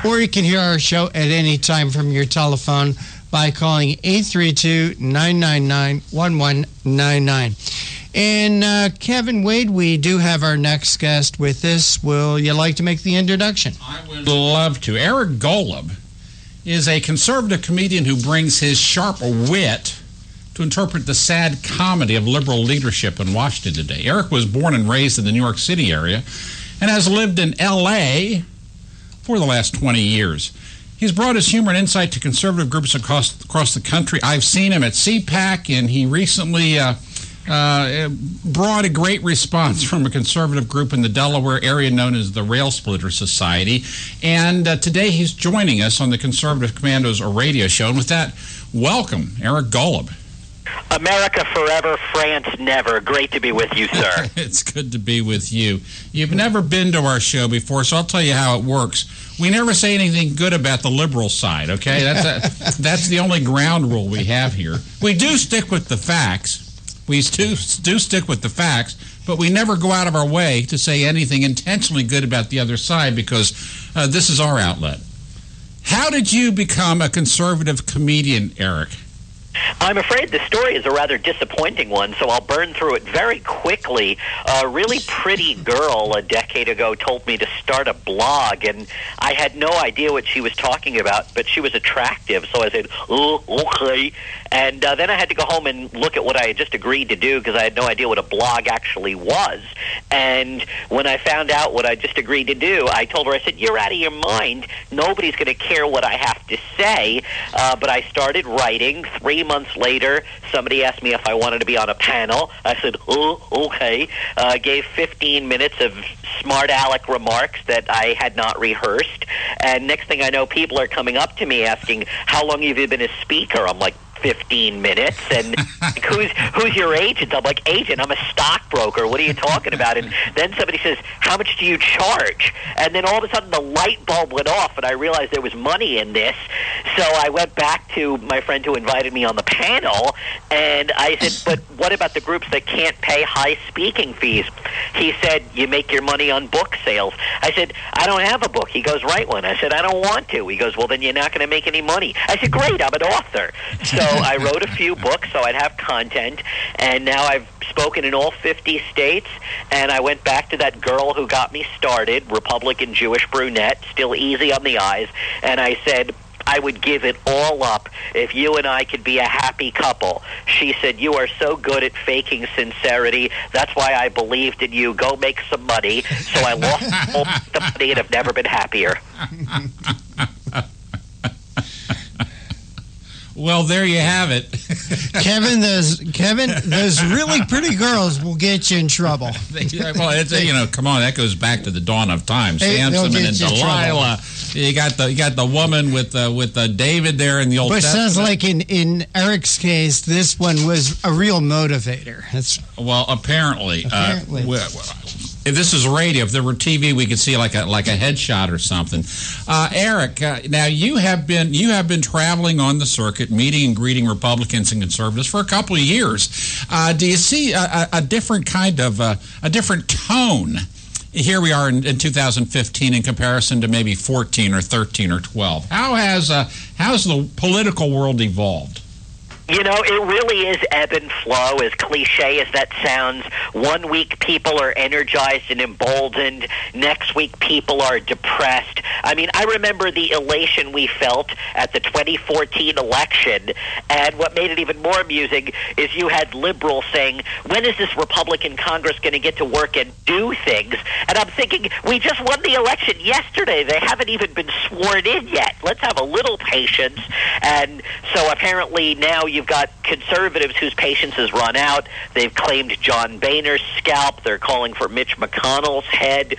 Or you can hear our show at any time from your telephone by calling 832-999-1199. And Kevin Wade, we do have our next guest with us. Will you like to make the introduction? I would love to. Eric Golub is a conservative comedian who brings his sharp wit to interpret the sad comedy of liberal leadership in Washington today. Eric was born and raised in the New York City area and has lived in L.A. for the last 20 years. He's brought his humor and insight to conservative groups across the country. I've seen him at CPAC, and he recently brought a great response from a conservative group in the Delaware area known as the Rail Splitter Society. And today he's joining us on the Conservative Commandos radio show. And with that, welcome, Eric Golub. America forever, France never. Great to be with you, sir. It's good to be with you. You've never been to our show before, so I'll tell you how it works. We never say anything good about the liberal side, okay? That's the only ground rule we have here. We do stick with the facts. We do stick with the facts, but we never go out of our way to say anything intentionally good about the other side because this is our outlet. How did you become a conservative comedian, Eric? I'm afraid the story is a rather disappointing one, so I'll burn through it very quickly. A really pretty girl a decade ago told me to start a blog, and I had no idea what she was talking about, but she was attractive, so I said, oh, okay. And then I had to go home and look at what I had just agreed to do because I had no idea what a blog actually was. And when I found out what I just agreed to do, I told her, I said, you're out of your mind. Nobody's going to care what I have to say. But I started writing. 3 months later, somebody asked me if I wanted to be on a panel. I said, oh, okay. Gave 15 minutes of smart aleck remarks that I had not rehearsed. And next thing I know, people are coming up to me asking, how long have you been a speaker? I'm like, 15 minutes, and who's your agent? I'm like, agent, I'm a stockbroker. What are you talking about? And then somebody says, how much do you charge? And then all of a sudden the light bulb went off, and I realized there was money in this. So I went back to my friend who invited me on the panel, and I said, but what about the groups that can't pay high speaking fees? He said, you make your money on book sales. I said, I don't have a book. He goes, write one. I said, I don't want to. He goes, well, then you're not going to make any money. I said, great, I'm an author. So I wrote a few books so I'd have content, and now I've spoken in all 50 states, and I went back to that girl who got me started, Republican Jewish brunette, still easy on the eyes, and I said, I would give it all up if you and I could be a happy couple. She said, you are so good at faking sincerity. That's why I believed in you. Go make some money. So I lost all the money and have never been happier. Well, there you have it. Kevin, those really pretty girls will get you in trouble. Well, it's, come on, that goes back to the dawn of time. Samson and Delilah. You got the woman with David there in the Old Testament. But it sounds like in Eric's case, this one was a real motivator. Well, apparently. If this is radio, if there were TV, we could see like a headshot or something. Eric, now you have been traveling on the circuit, meeting and greeting Republicans and conservatives for a couple of years. Do you see a different kind of a different tone? Here we are in 2015 in comparison to maybe 14 or 13 or 12. How's the political world evolved? You know, it really is ebb and flow, as cliche as that sounds. 1 week people are energized and emboldened. Next week people are depressed. I mean, I remember the elation we felt at the 2014 election, and what made it even more amusing is you had liberals saying, when is this Republican Congress going to get to work and do things? And I'm thinking, we just won the election yesterday. They haven't even been sworn in yet. Let's have a little patience. And so apparently now you've got conservatives whose patience has run out. They've claimed John Boehner's scalp. They're calling for Mitch McConnell's head.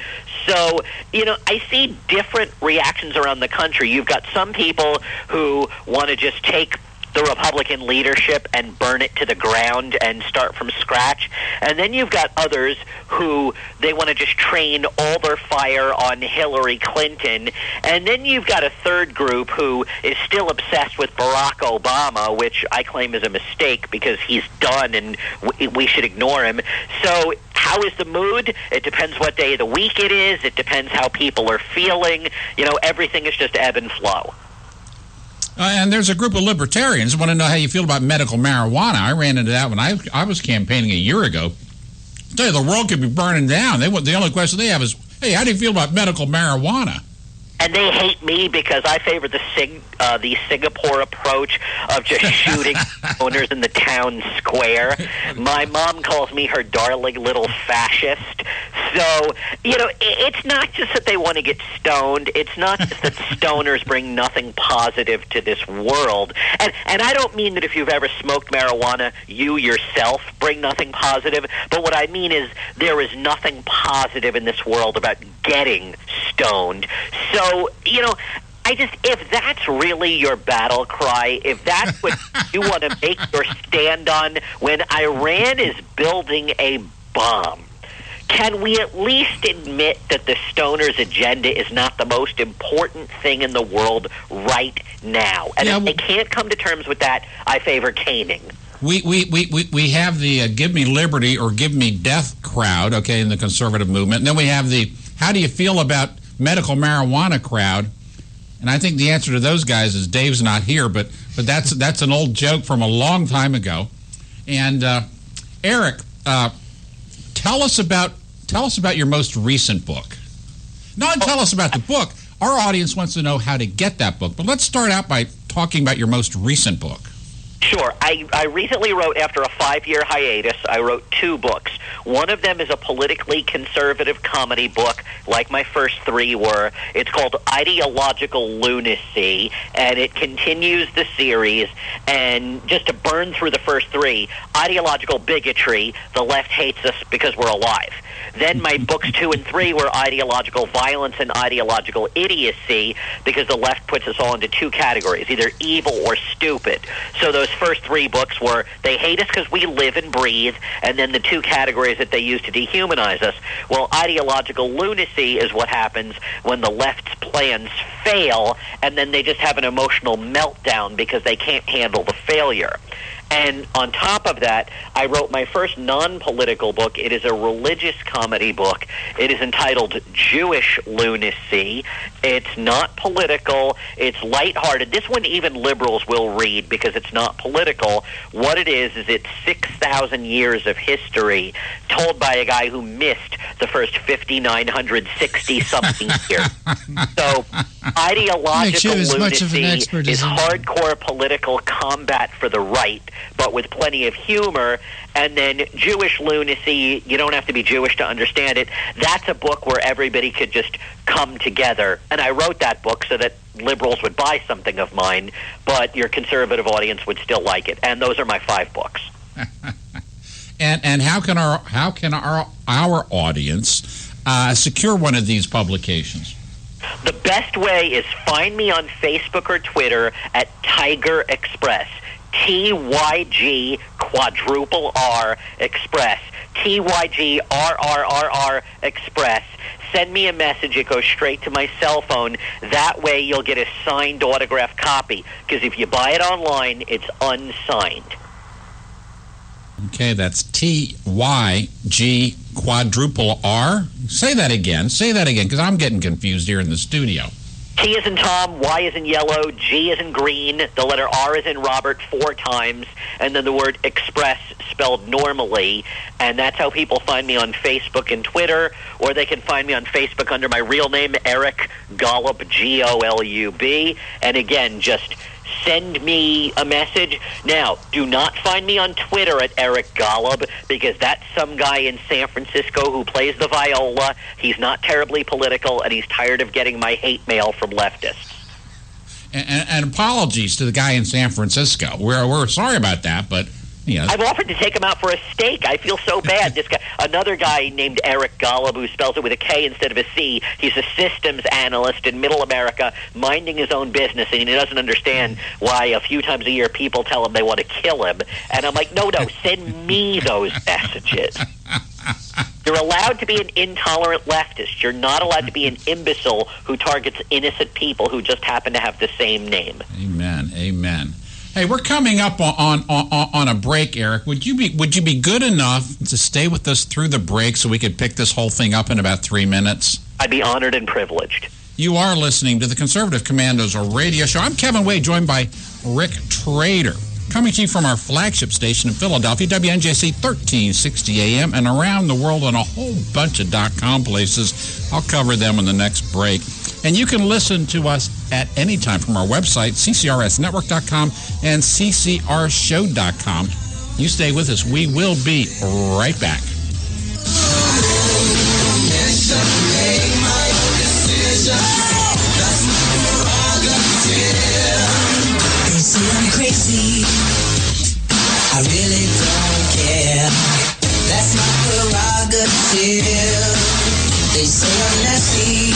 So, I see different reactions around the country. You've got some people who want to just take the Republican leadership and burn it to the ground and start from scratch. And then you've got others who they want to just train all their fire on Hillary Clinton. And then you've got a third group who is still obsessed with Barack Obama, which I claim is a mistake because he's done and we should ignore him. So how is the mood? It depends what day of the week it is. It depends how people are feeling. Everything is just ebb and flow. And there's a group of libertarians who want to know how you feel about medical marijuana. I ran into that when I was campaigning a year ago. I tell you, the world could be burning down. The only question they have is, hey, how do you feel about medical marijuana? And they hate me because I favor the Singapore approach of just shooting owners in the town square. My mom calls me her darling little fascist. So, it's not just that they want to get stoned. It's not just that stoners bring nothing positive to this world. And I don't mean that if you've ever smoked marijuana, you yourself bring nothing positive. But what I mean is there is nothing positive in this world about getting stoned. So, if that's really your battle cry, if that's what you want to make your stand on when Iran is building a bomb, can we at least admit that the stoners' agenda is not the most important thing in the world right now? And if they can't come to terms with that, I favor caning. We have the give me liberty or give me death crowd, okay, in the conservative movement. And then we have the how do you feel about medical marijuana crowd. And I think the answer to those guys is Dave's not here, but that's an old joke from a long time ago. And Eric, tell us about your most recent book. Not tell us about the book. Our audience wants to know how to get that book. But let's start out by talking about your most recent book. Sure. I recently wrote, after a 5-year hiatus, I wrote 2 books. One of them is a politically conservative comedy book, like my first 3 were. It's called Ideological Lunacy, and it continues the series. And just to burn through the first 3, ideological bigotry, the left hates us because we're alive. Then my books 2 and 3 were ideological violence and ideological idiocy, because the left puts us all into 2 categories, either evil or stupid. So those first 3 books were they hate us because we live and breathe, and then the 2 categories that they use to dehumanize us. Well, ideological lunacy is what happens when the left's plans fail, and then they just have an emotional meltdown because they can't handle the failure. And on top of that, I wrote my first non-political book. It is a religious comedy book. It is entitled Jewish Lunacy. It's not political. It's lighthearted. This one even liberals will read because it's not political. What it is it's 6,000 years of history told by a guy who missed the first 5,960-something years. So ideological lunacy is hardcore political combat for the right, but with plenty of humor. And then Jewish Lunacy, you don't have to be Jewish to understand it. That's a book where everybody could just come together. And I wrote that book so that liberals would buy something of mine, but your conservative audience would still like it. And those are my 5 books. And how can our audience secure one of these publications? The best way is find me on Facebook or Twitter at Tiger Express. TYG quadruple R Express. TYGRRRR Express. Send me a message. It goes straight to my cell phone. That way you'll get a signed autographed copy. Because if you buy it online, it's unsigned. Okay, that's TYG quadruple R. Say that again, because I'm getting confused here in the studio. T is in Tom, Y is in yellow, G is in green, the letter R is in Robert 4 times, and then the word express spelled normally. And that's how people find me on Facebook and Twitter, or they can find me on Facebook under my real name, Eric Golub, Golub. And again, just send me a message. Now, do not find me on Twitter at Eric Golub, because that's some guy in San Francisco who plays the viola. He's not terribly political, and he's tired of getting my hate mail from leftists. And apologies to the guy in San Francisco. We're sorry about that, but... Yeah. I've offered to take him out for a steak. I feel so bad. This guy, another guy named Eric Golub, who spells it with a K instead of a C. He's a systems analyst in Middle America, minding his own business, and he doesn't understand why a few times a year people tell him they want to kill him. And I'm like, no, send me those messages. You're allowed to be an intolerant leftist. You're not allowed to be an imbecile who targets innocent people who just happen to have the same name. Amen. Amen. Hey, we're coming up on a break, Eric. Would you be good enough to stay with us through the break so we could pick this whole thing up in about 3 minutes? I'd be honored and privileged. You are listening to the Conservative Commandos radio show. I'm Kevin Wade, joined by Rick Trader, coming to you from our flagship station in Philadelphia, WNJC 1360 AM, and around the world on a whole bunch of .com places. I'll cover them in the next break. And you can listen to us at any time from our website, ccrsnetwork.com and ccrshow.com. You stay with us. We will be right back. They say I'm crazy. I really don't care. That's my prerogative. They say I'm nasty.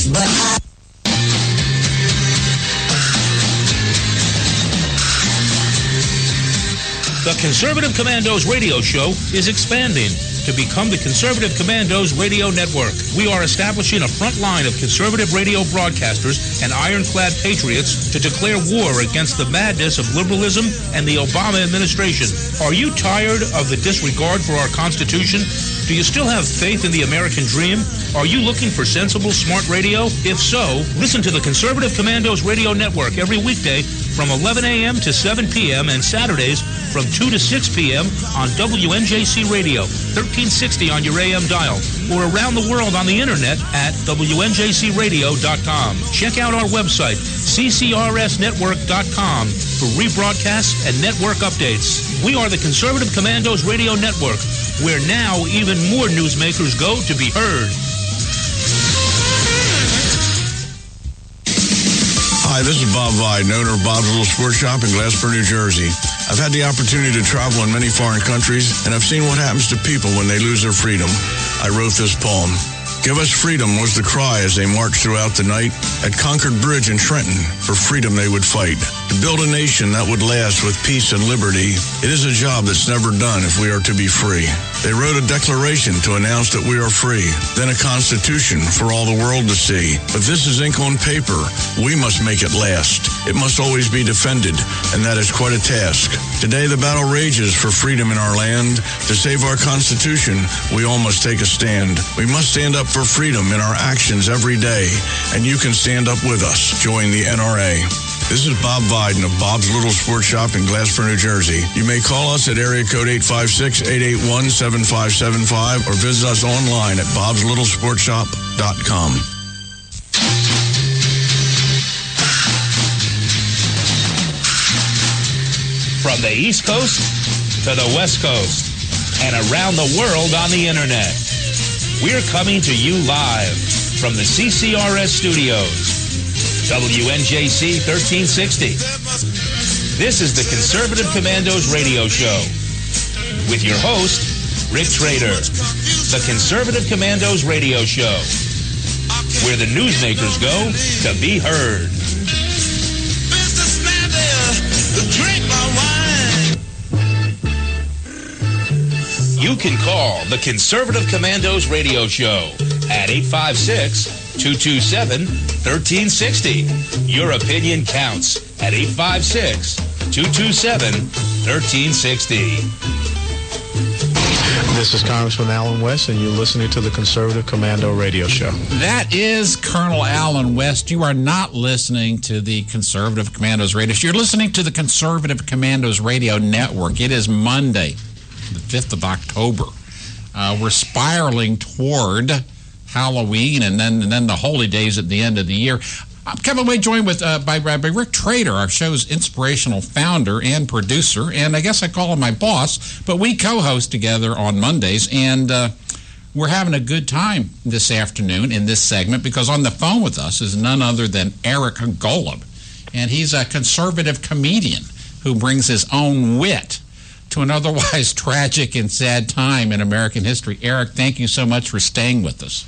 But The Conservative Commandos radio show is expanding to become the Conservative Commandos radio network. We are establishing a front line of conservative radio broadcasters and ironclad patriots to declare war against the madness of liberalism and the Obama administration. Are you tired of the disregard for our Constitution? Do you still have faith in the American dream? Are you looking for sensible, smart radio? If so, listen to the Conservative Commandos radio network every weekday from 11 a.m. to 7 p.m. and Saturdays from 2 to 6 p.m. on WNJC Radio, 1360 on your AM dial, or around the world on the internet at WNJCradio.com. Check out our website, ccrsnetwork.com, for rebroadcasts and network updates. We are the Conservative Commandos Radio Network, where now even more newsmakers go to be heard. Hi, this is Bob Vide, owner of Bob's Little Sports Shop in Glasper, New Jersey. I've had the opportunity to travel in many foreign countries, and I've seen what happens to people when they lose their freedom. I wrote this poem. Give us freedom was the cry as they marched throughout the night. At Concord Bridge in Trenton, for freedom they would fight. To build a nation that would last with peace and liberty, it is a job that's never done if we are to be free. They wrote a declaration to announce that we are free, then a constitution for all the world to see. But this is ink on paper. We must make it last. It must always be defended, and that is quite a task. Today the battle rages for freedom in our land. To save our Constitution, we all must take a stand. We must stand up for freedom in our actions every day, and you can stand up with us. Join the NRA. This is Bob Viden of Bob's Little Sports Shop in Glasper, New Jersey. You may call us at area code 856-881-7575 or visit us online at bobslittle.sportshop.com. From the East Coast to the West Coast and around the world on the internet, we're coming to you live from the CCRS studios. WNJC 1360. This is the Conservative Commandos radio show with your host, Rick Trader. The Conservative Commandos radio show, where the newsmakers go to be heard. You can call the Conservative Commandos radio show at 856-227-1360. Your opinion counts at 856-227-1360. This is Congressman Alan West, and you're listening to the Conservative Commando radio show. That is Colonel Alan West. You are not listening to the Conservative Commandos radio show. You're listening to the Conservative Commandos radio network. It is Monday, the 5th of October. We're spiraling toward Halloween and then the holy days at the end of the year. I'm Kevin Wade, joined by Rick Trader, our show's inspirational founder and producer, and I guess I call him my boss, but we co-host together on Mondays, and we're having a good time this afternoon in this segment because on the phone with us is none other than Eric Golub, and he's a conservative comedian who brings his own wit to an otherwise tragic and sad time in American history. Eric, thank you so much for staying with us.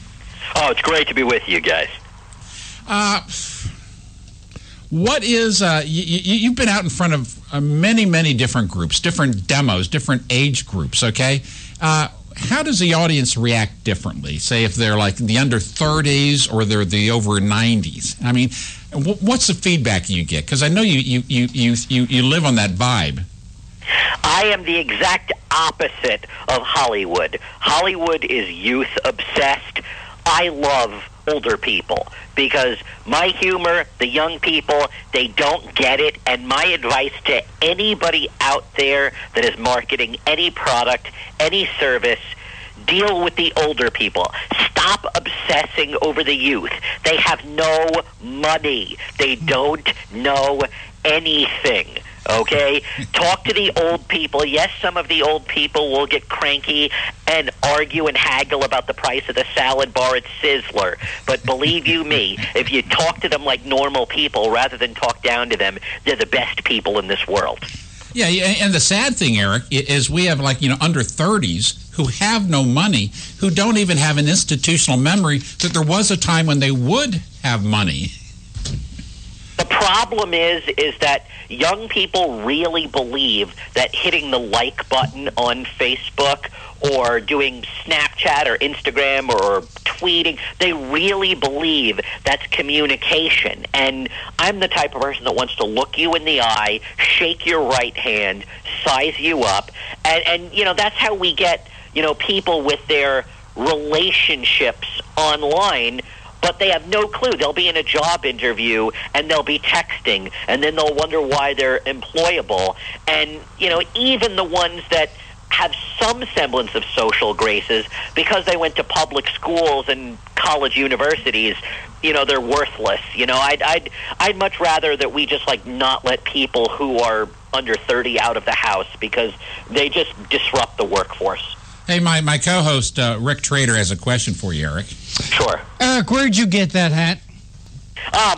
Oh, it's great to be with you guys. What is, you've been out in front of many, many different groups, different demos, different age groups, okay? How does the audience react differently? Say if they're like the under 30s or they're the over 90s. I mean, what's the feedback you get? Because I know you live on that vibe. I am the exact opposite of Hollywood. Hollywood is youth obsessed. I love older people because my humor, the young people, they don't get it. And my advice to anybody out there that is marketing any product, any service, deal with the older people. Stop obsessing over the youth. They have no money. They don't know anything. Okay? Talk to the old people. Yes, some of the old people will get cranky and argue and haggle about the price of the salad bar at Sizzler. But believe you me, if you talk to them like normal people rather than talk down to them, they're the best people in this world. Yeah, and the sad thing, Eric, is we have under 30s who have no money, who don't even have an institutional memory that there was a time when they would have money. The problem is that young people really believe that hitting the like button on Facebook or doing Snapchat or Instagram or tweeting, they really believe that's communication. And I'm the type of person that wants to look you in the eye, shake your right hand, size you up, and that's how we get, people with their relationships online. But they have no clue. They'll be in a job interview, and they'll be texting, and then they'll wonder why they're employable. And, even the ones that have some semblance of social graces, because they went to public schools and college universities, they're worthless. I'd much rather that we just, not let people who are under 30 out of the house because they just disrupt the workforce. Hey, my co-host, Rick Trader, has a question for you, Eric. Sure. Eric, where'd you get that hat?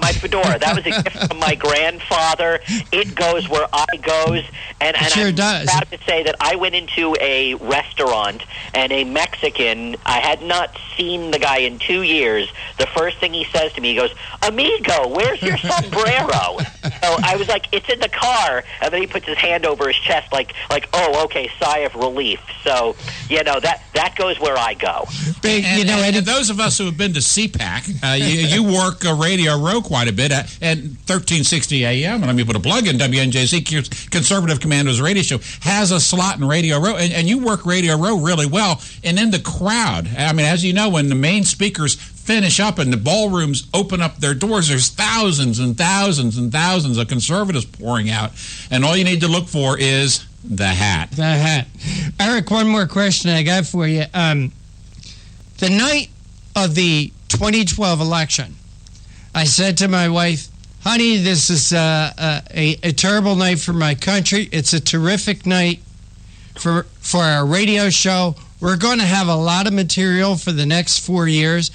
My fedora. That was a gift from my grandfather. It goes where I goes. And I'm proud to say that I went into a restaurant, and a Mexican, I had not seen the guy in 2 years. The first thing he says to me, he goes, "Amigo, where's your sombrero?" So I was like, "It's in the car." And then he puts his hand over his chest like, oh, okay, sigh of relief. So, that goes where I go. And those of us who have been to CPAC, you work Radio Row quite a bit at 1360 AM, and let me put a plug in. WNJC, Conservative Commandos radio show, has a slot in Radio Row, and you work Radio Row really well. And in the crowd, I mean, as you know, when the main speakers finish up and the ballrooms open up their doors, there's thousands and thousands and thousands of conservatives pouring out, and all you need to look for is the hat. The hat. Eric, one more question I got for you. The night of the 2012 election, I said to my wife, "Honey, this is a terrible night for my country. It's a terrific night for our radio show. We're going to have a lot of material for the next 4 years.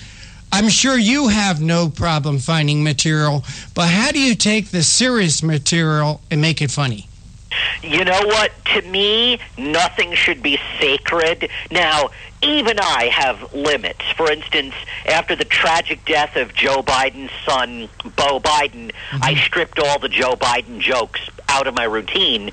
I'm sure you have no problem finding material, but how do you take the serious material and make it funny? You know what? To me, nothing should be sacred. Now, even I have limits. For instance, after the tragic death of Joe Biden's son, Beau Biden, I stripped all the Joe Biden jokes out of my routine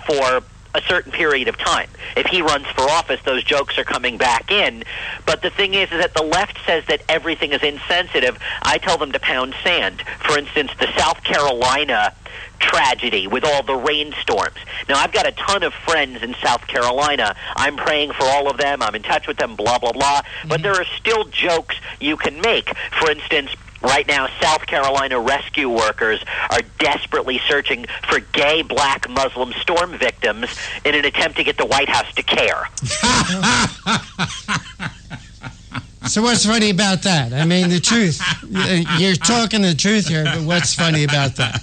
for a certain period of time. If he runs for office, those jokes are coming back in. But the thing is that the left says that everything is insensitive. I tell them to pound sand. For instance, the South Carolina tragedy with all the rainstorms. Now, I've got a ton of friends in South Carolina. I'm praying for all of them. I'm in touch with them, blah, blah, blah. But there are still jokes you can make. For instance, right now, South Carolina rescue workers are desperately searching for gay black Muslim storm victims in an attempt to get the White House to care. So what's funny about that? I mean, the truth. You're talking the truth here, but what's funny about that?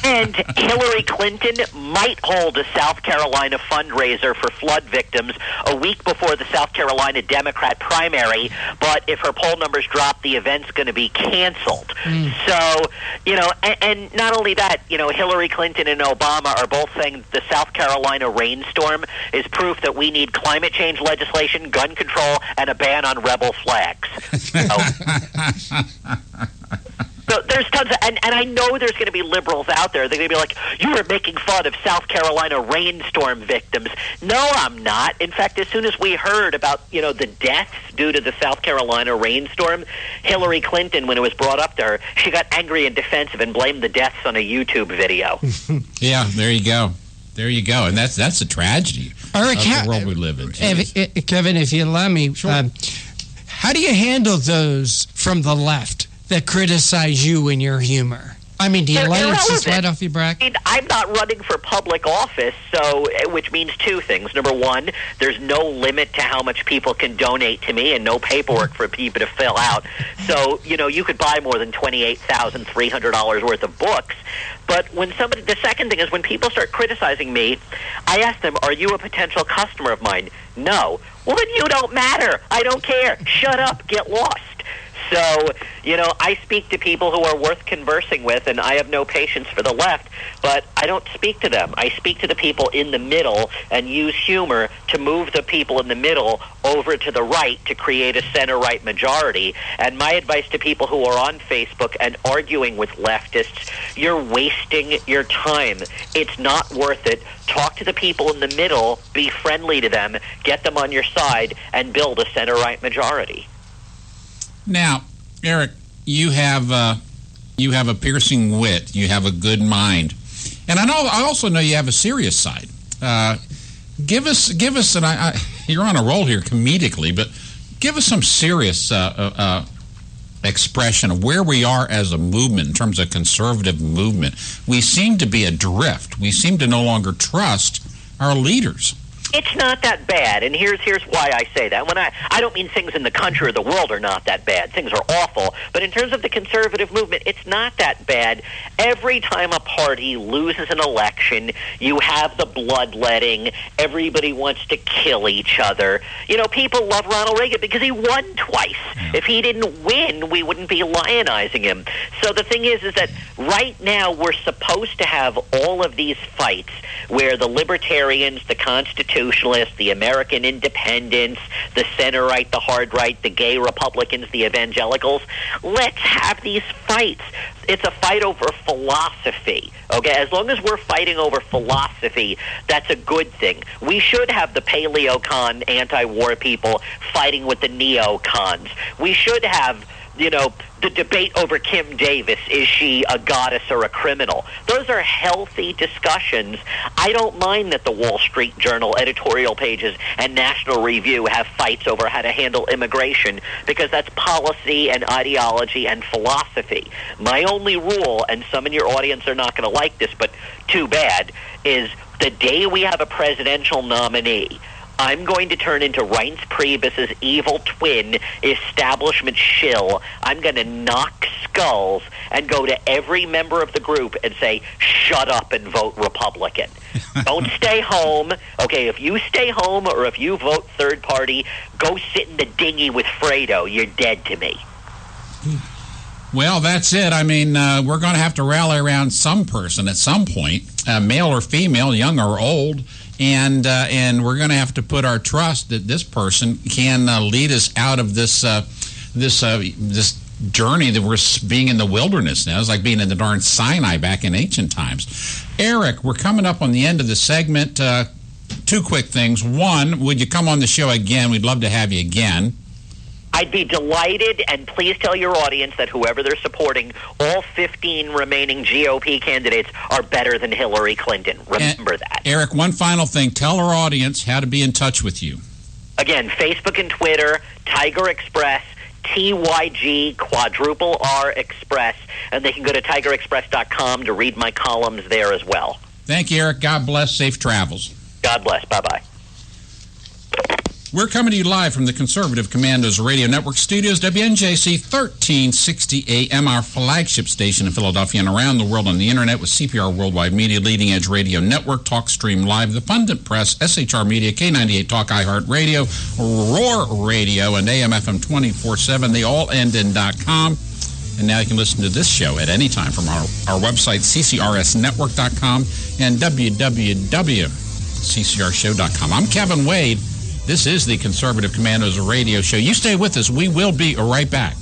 And Hillary Clinton might hold a South Carolina fundraiser for flood victims a week before the South Carolina Democrat primary, but if her poll numbers drop, the event's going to be canceled. So, you know, and not only that, you know, Hillary Clinton and Obama are both saying that the South Carolina rainstorm is proof that we need climate change legislation, gun control, and a ban on rebel flags. So there's tons of, and I know there's going to be liberals out there. They're going to be like, you were making fun of South Carolina rainstorm victims. No, I'm not. In fact, as soon as we heard about, you know, the deaths due to the South Carolina rainstorm, Hillary Clinton, when it was brought up to her, she got angry and defensive and blamed the deaths on a YouTube video. Yeah, there you go. There you go. And that's a tragedy of the world we live in. Kevin, if you allow me, sure. How do you handle those from the left that criticize you and your humor? I mean, do you let it just let off your back? I mean, I'm not running for public office, so which means two things. Number one, there's no limit to how much people can donate to me and no paperwork for people to fill out. So, you know, you could buy more than $28,300 worth of books. But when the second thing is when people start criticizing me, I ask them, are you a potential customer of mine? No. Well, then you don't matter. I don't care. Shut up. Get lost. So, you know, I speak to people who are worth conversing with, and I have no patience for the left, but I don't speak to them. I speak to the people in the middle and use humor to move the people in the middle over to the right to create a center-right majority. And my advice to people who are on Facebook and arguing with leftists, you're wasting your time. It's not worth it. Talk to the people in the middle, be friendly to them, get them on your side, and build a center-right majority. Now, Eric, you have a piercing wit. You have a good mind, and I also know you have a serious side. Give us, and you're on a roll here comedically, but give us some serious expression of where we are as a movement in terms of conservative movement. We seem to be adrift. We seem to no longer trust our leaders. It's not that bad, and here's why I say that. When I don't mean things in the country or the world are not that bad. Things are awful. But in terms of the conservative movement, it's not that bad. Every time a party loses an election, you have the bloodletting. Everybody wants to kill each other. You know, people love Ronald Reagan because he won twice. Yeah. If he didn't win, we wouldn't be lionizing him. So the thing is that right now we're supposed to have all of these fights where the libertarians, the Constitution, the American independents, the center right, the hard right, the gay Republicans, the evangelicals. Let's have these fights. It's a fight over philosophy. Okay, as long as we're fighting over philosophy, that's a good thing. We should have the paleo-con anti-war people fighting with the neocons. We should have, you know, the debate over Kim Davis. Is she a goddess or a criminal? Those are healthy discussions. I don't mind that the Wall Street Journal editorial pages and National Review have fights over how to handle immigration, because that's policy and ideology and philosophy. My only rule, and some in your audience are not going to like this, but too bad, is the day we have a presidential nominee, I'm going to turn into Reince Priebus's evil twin, establishment shill. I'm going to knock skulls and go to every member of the group and say, shut up and vote Republican. Don't stay home. Okay, if you stay home or if you vote third party, go sit in the dinghy with Fredo. You're dead to me. Well, that's it. I mean, we're going to have to rally around some person at some point, male or female, young or old, and we're going to have to put our trust that this person can lead us out of this journey that we're being in the wilderness now. It's like being in the darn Sinai back in ancient times. Eric, we're coming up on the end of the segment. Two quick things. One, would you come on the show again? We'd love to have you again. I'd be delighted, and please tell your audience that whoever they're supporting, all 15 remaining GOP candidates are better than Hillary Clinton. Remember that. Eric, one final thing. Tell our audience how to be in touch with you. Again, Facebook and Twitter, Tiger Express, TYG, quadruple R Express, and they can go to tigerexpress.com to read my columns there as well. Thank you, Eric. God bless. Safe travels. God bless. Bye-bye. We're coming to you live from the Conservative Commandos Radio Network studios, WNJC 1360 AM, our flagship station in Philadelphia and around the world on the Internet with CPR Worldwide Media, Leading Edge Radio Network, TalkStream Live, The Pundit Press, SHR Media, K98 Talk, iHeartRadio, Roar Radio, and AM/FM 24/7. They all end in .com. And now you can listen to this show at any time from our website, ccrsnetwork.com, and www.ccrshow.com. I'm Kevin Wade. This is the Conservative Commandos Radio Show. You stay with us. We will be right back.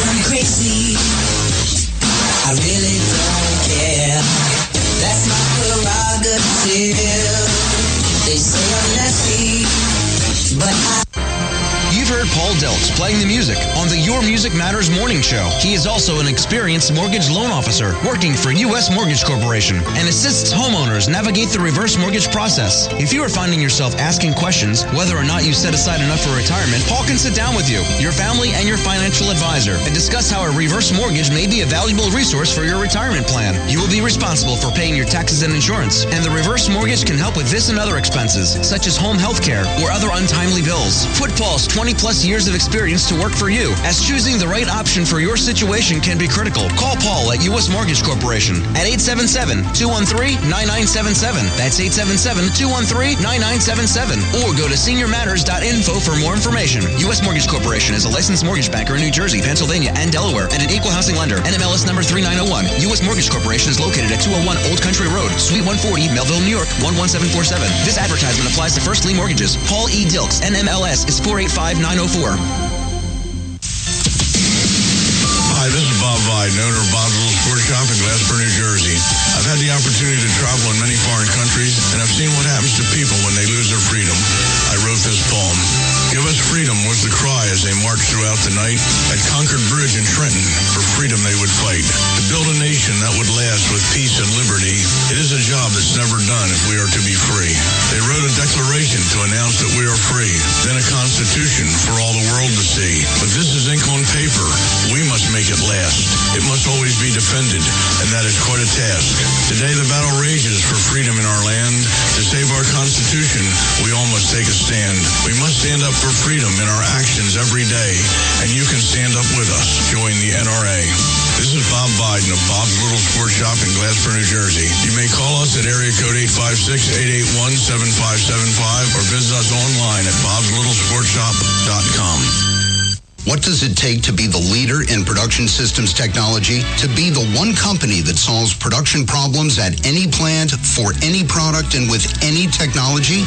I'm crazy. I really don't care. That's my prerogative. They say I'm nasty, but You've heard Paul Delks playing the music on the Your Music Matters morning show. He is also an experienced mortgage loan officer working for U.S. Mortgage Corporation and assists homeowners navigate the reverse mortgage process. If you are finding yourself asking questions whether or not you set aside enough for retirement, Paul can sit down with you, your family, and your financial advisor and discuss how a reverse mortgage may be a valuable resource for your retirement plan. You will be responsible for paying your taxes and insurance, and the reverse mortgage can help with this and other expenses, such as home health care or other untimely bills. Put Paul's 20-plus years of experience to work for you, as choosing the right option for your situation can be critical. Call Paul at U.S. Mortgage Corporation at 877-213-9977. That's 877-213-9977. Or go to seniormatters.info for more information. U.S. Mortgage Corporation is a licensed mortgage banker in New Jersey, Pennsylvania, and Delaware, and an equal housing lender. NMLS number 3901. U.S. Mortgage Corporation is located at 201 Old Country Road, Suite 140, Melville, New York, 11747. This advertisement applies to first lien mortgages. Paul E. Dilks, NMLS is 485904. Hi, this is Bob Viden, owner of Bob's Little Sports Shop in Glasper, New Jersey. I've had the opportunity to travel in many foreign countries, and I've seen what happens to people when they lose their freedom. I wrote this poem. Give us freedom was the cry as they marched throughout the night. At Concord Bridge in Trenton, for freedom they would fight. To build a nation that would last with peace and liberty, it is a job that's never done if we are to be free. They wrote a declaration to announce that we are free, then a constitution for all the world to see. But this is ink on paper. We must make it last. It must always be defended, and that is quite a task. Today the battle rages for freedom in our land. To save our Constitution, we all must take a stand. We must stand up for freedom in our actions every day, and you can stand up with us. Join the NRA. This is Bob Viden of Bob's Little Sports Shop in Glasper, New Jersey. You may call us at area code 856-881-7575 or visit us online at bobslittle.sportshop.com. What does it take to be the leader in production systems technology? To be the one company that solves production problems at any plant, for any product, and with any technology?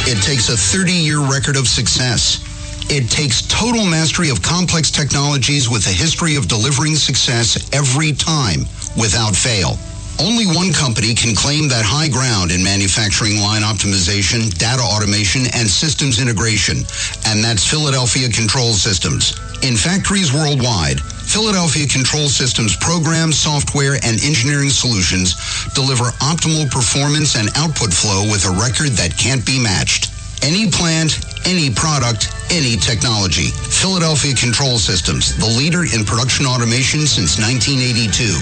It takes a 30-year record of success. It takes total mastery of complex technologies with a history of delivering success every time, without fail. Only one company can claim that high ground in manufacturing line optimization, data automation, and systems integration, and that's Philadelphia Control Systems. In factories worldwide, Philadelphia Control Systems programs, software, and engineering solutions deliver optimal performance and output flow with a record that can't be matched. Any plant, any product, any technology. Philadelphia Control Systems, the leader in production automation since 1982.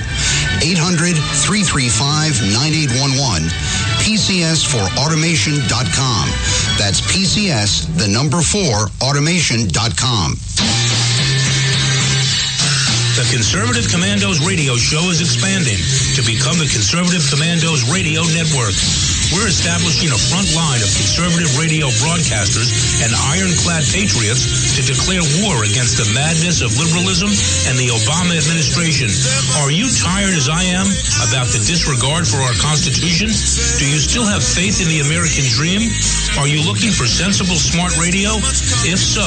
800-335-9811. PCS4automation.com. That's PCS, the number 4, automation.com. The Conservative Commandos radio show is expanding to become the Conservative Commandos radio network. We're establishing a front line of conservative radio broadcasters and ironclad patriots to declare war against the madness of liberalism and the Obama administration. Are you tired as I am about the disregard for our Constitution? Do you still have faith in the American dream? Are you looking for sensible, smart radio? If so,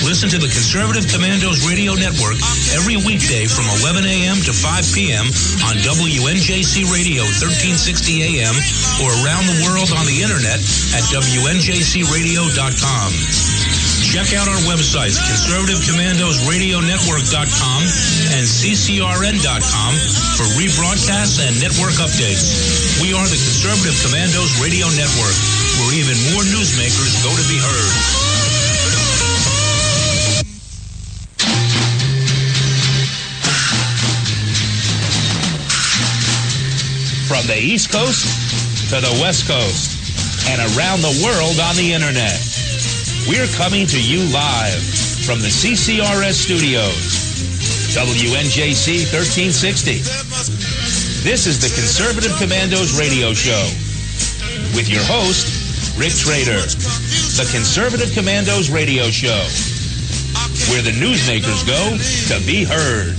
listen to the Conservative Commandos Radio Network every weekday from 11 a.m. to 5 p.m. on WNJC Radio 1360 a.m. or around the world on the internet at WNJCradio.com. Check out our websites, ConservativeCommandosRadioNetwork.com and CCRN.com for rebroadcasts and network updates. We are the Conservative Commandos Radio Network, where even more newsmakers go to be heard. From the East Coast to the West Coast and around the world on the internet. We're coming to you live from the CCRS studios, WNJC 1360. This is the Conservative Commandos radio show with your host, Rick Trader. The Conservative Commandos radio show, where the newsmakers go to be heard.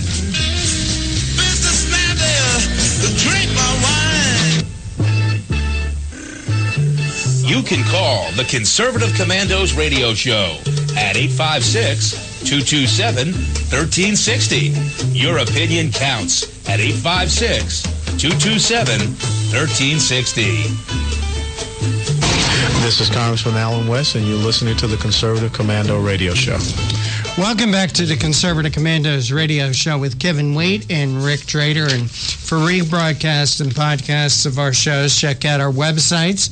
You can call the Conservative Commandos radio show at 856-227-1360. Your opinion counts at 856-227-1360. This is Congressman Alan West, and you're listening to the Conservative Commando radio show. Welcome back to the Conservative Commandos radio show with Kevin Wade and Rick Trader. And for rebroadcasts and podcasts of our shows, check out our websites,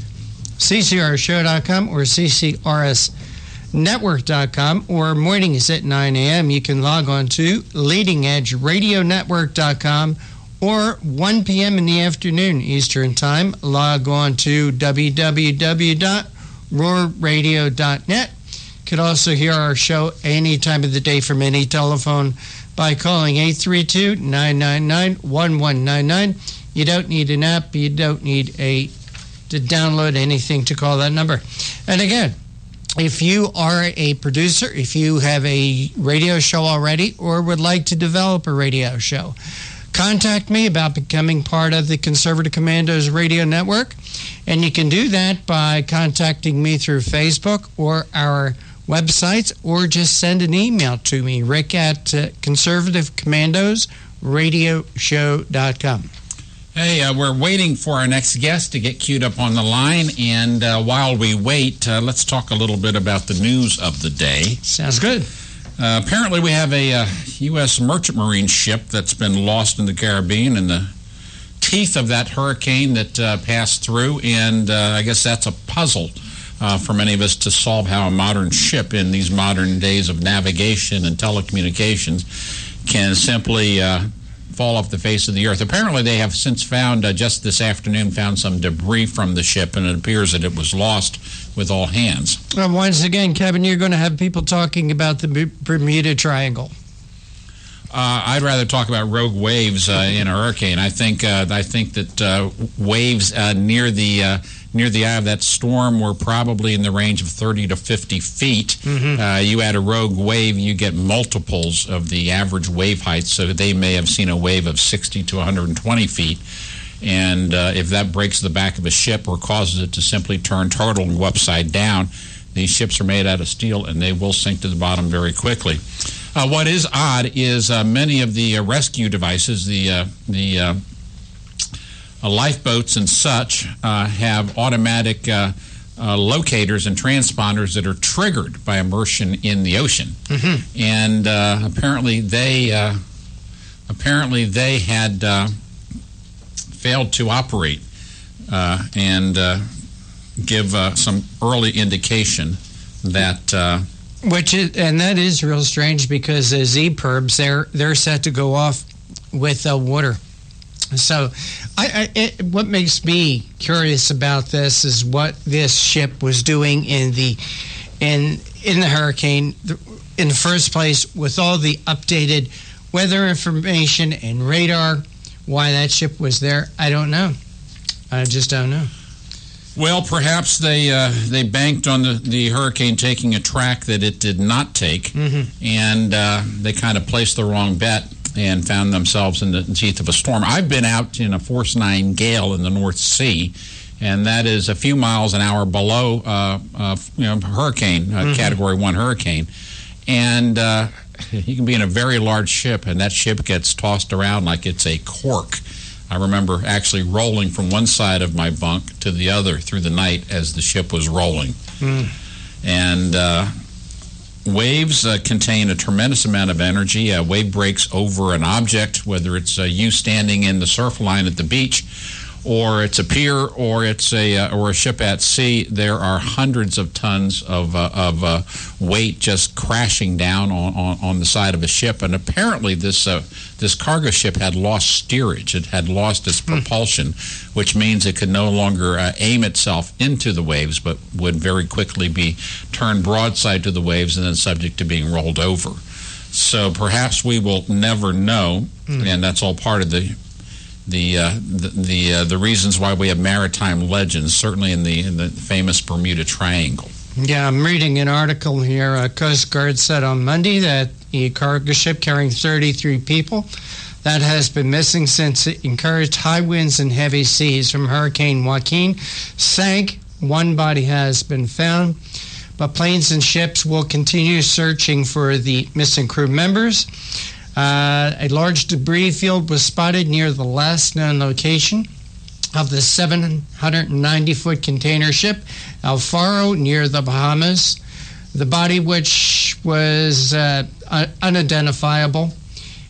ccrshow.com or ccrsnetwork.com, or mornings at 9 a.m. You can log on to leadingedgeradionetwork.com, or 1 p.m. in the afternoon Eastern Time, log on to www.roarradio.net. You can also hear our show any time of the day from any telephone by calling 832-999-1199. You don't need an app. You don't need to download anything to call that number. And again, if you are a producer, if you have a radio show already or would like to develop a radio show, contact me about becoming part of the Conservative Commandos radio network. And you can do that by contacting me through Facebook or our websites, or just send an email to me, Rick at conservativecommandosradioshow.com. Hey, we're waiting for our next guest to get queued up on the line, and while we wait, let's talk a little bit about the news of the day. Sounds good. Apparently we have a U.S. merchant marine ship that's been lost in the Caribbean in the teeth of that hurricane that passed through, and I guess that's a puzzle for many of us to solve, how a modern ship in these modern days of navigation and telecommunications can simply fall off the face of the earth. Apparently they have since found, just this afternoon, found some debris from the ship, and it appears that it was lost with all hands. Once again, Kevin, you're going to have people talking about the Bermuda Triangle. I'd rather talk about rogue waves in a hurricane. I think that waves near the eye of that storm were probably in the range of 30 to 50 feet. Mm-hmm. You add a rogue wave, you get multiples of the average wave height, so they may have seen a wave of 60 to 120 feet. And if that breaks the back of a ship or causes it to simply turn turtle and go upside down, these ships are made out of steel and they will sink to the bottom very quickly. What is odd is many of the rescue devices, the lifeboats and such, have automatic locators and transponders that are triggered by immersion in the ocean. Mm-hmm. And apparently they had failed to operate and give some early indication that that is real strange, because the Z-Perbs, they're set to go off with water. So what makes me curious about this is what this ship was doing in the hurricane in the first place, with all the updated weather information and radar. Why that ship was there, I don't know. I just don't know. Well, perhaps they banked on the hurricane taking a track that it did not take, and they kind of placed the wrong bet and found themselves in the teeth of a storm. I've been out in a force 9 gale in the North Sea, and that is a few miles an hour below hurricane, Category 1 hurricane. And you can be in a very large ship, and that ship gets tossed around like it's a cork. I remember actually rolling from one side of my bunk to the other through the night as the ship was rolling. And waves contain a tremendous amount of energy. A wave breaks over an object, whether it's you standing in the surf line at the beach, or it's a pier, or it's a ship at sea. There are hundreds of tons of weight just crashing down on the side of a ship. And apparently this cargo ship had lost steerage. It had lost its propulsion, which means it could no longer aim itself into the waves, but would very quickly be turned broadside to the waves and then subject to being rolled over. So perhaps we will never know, and that's all part of the reasons why we have maritime legends, certainly in the famous Bermuda Triangle. Yeah, I'm reading an article here. Coast Guard said on Monday that a cargo ship carrying 33 people that has been missing since it encouraged high winds and heavy seas from Hurricane Joaquin sank. One body has been found, but planes and ships will continue searching for the missing crew members. A large debris field was spotted near the last known location of the 790-foot container ship El Faro near the Bahamas. The body, which was unidentifiable,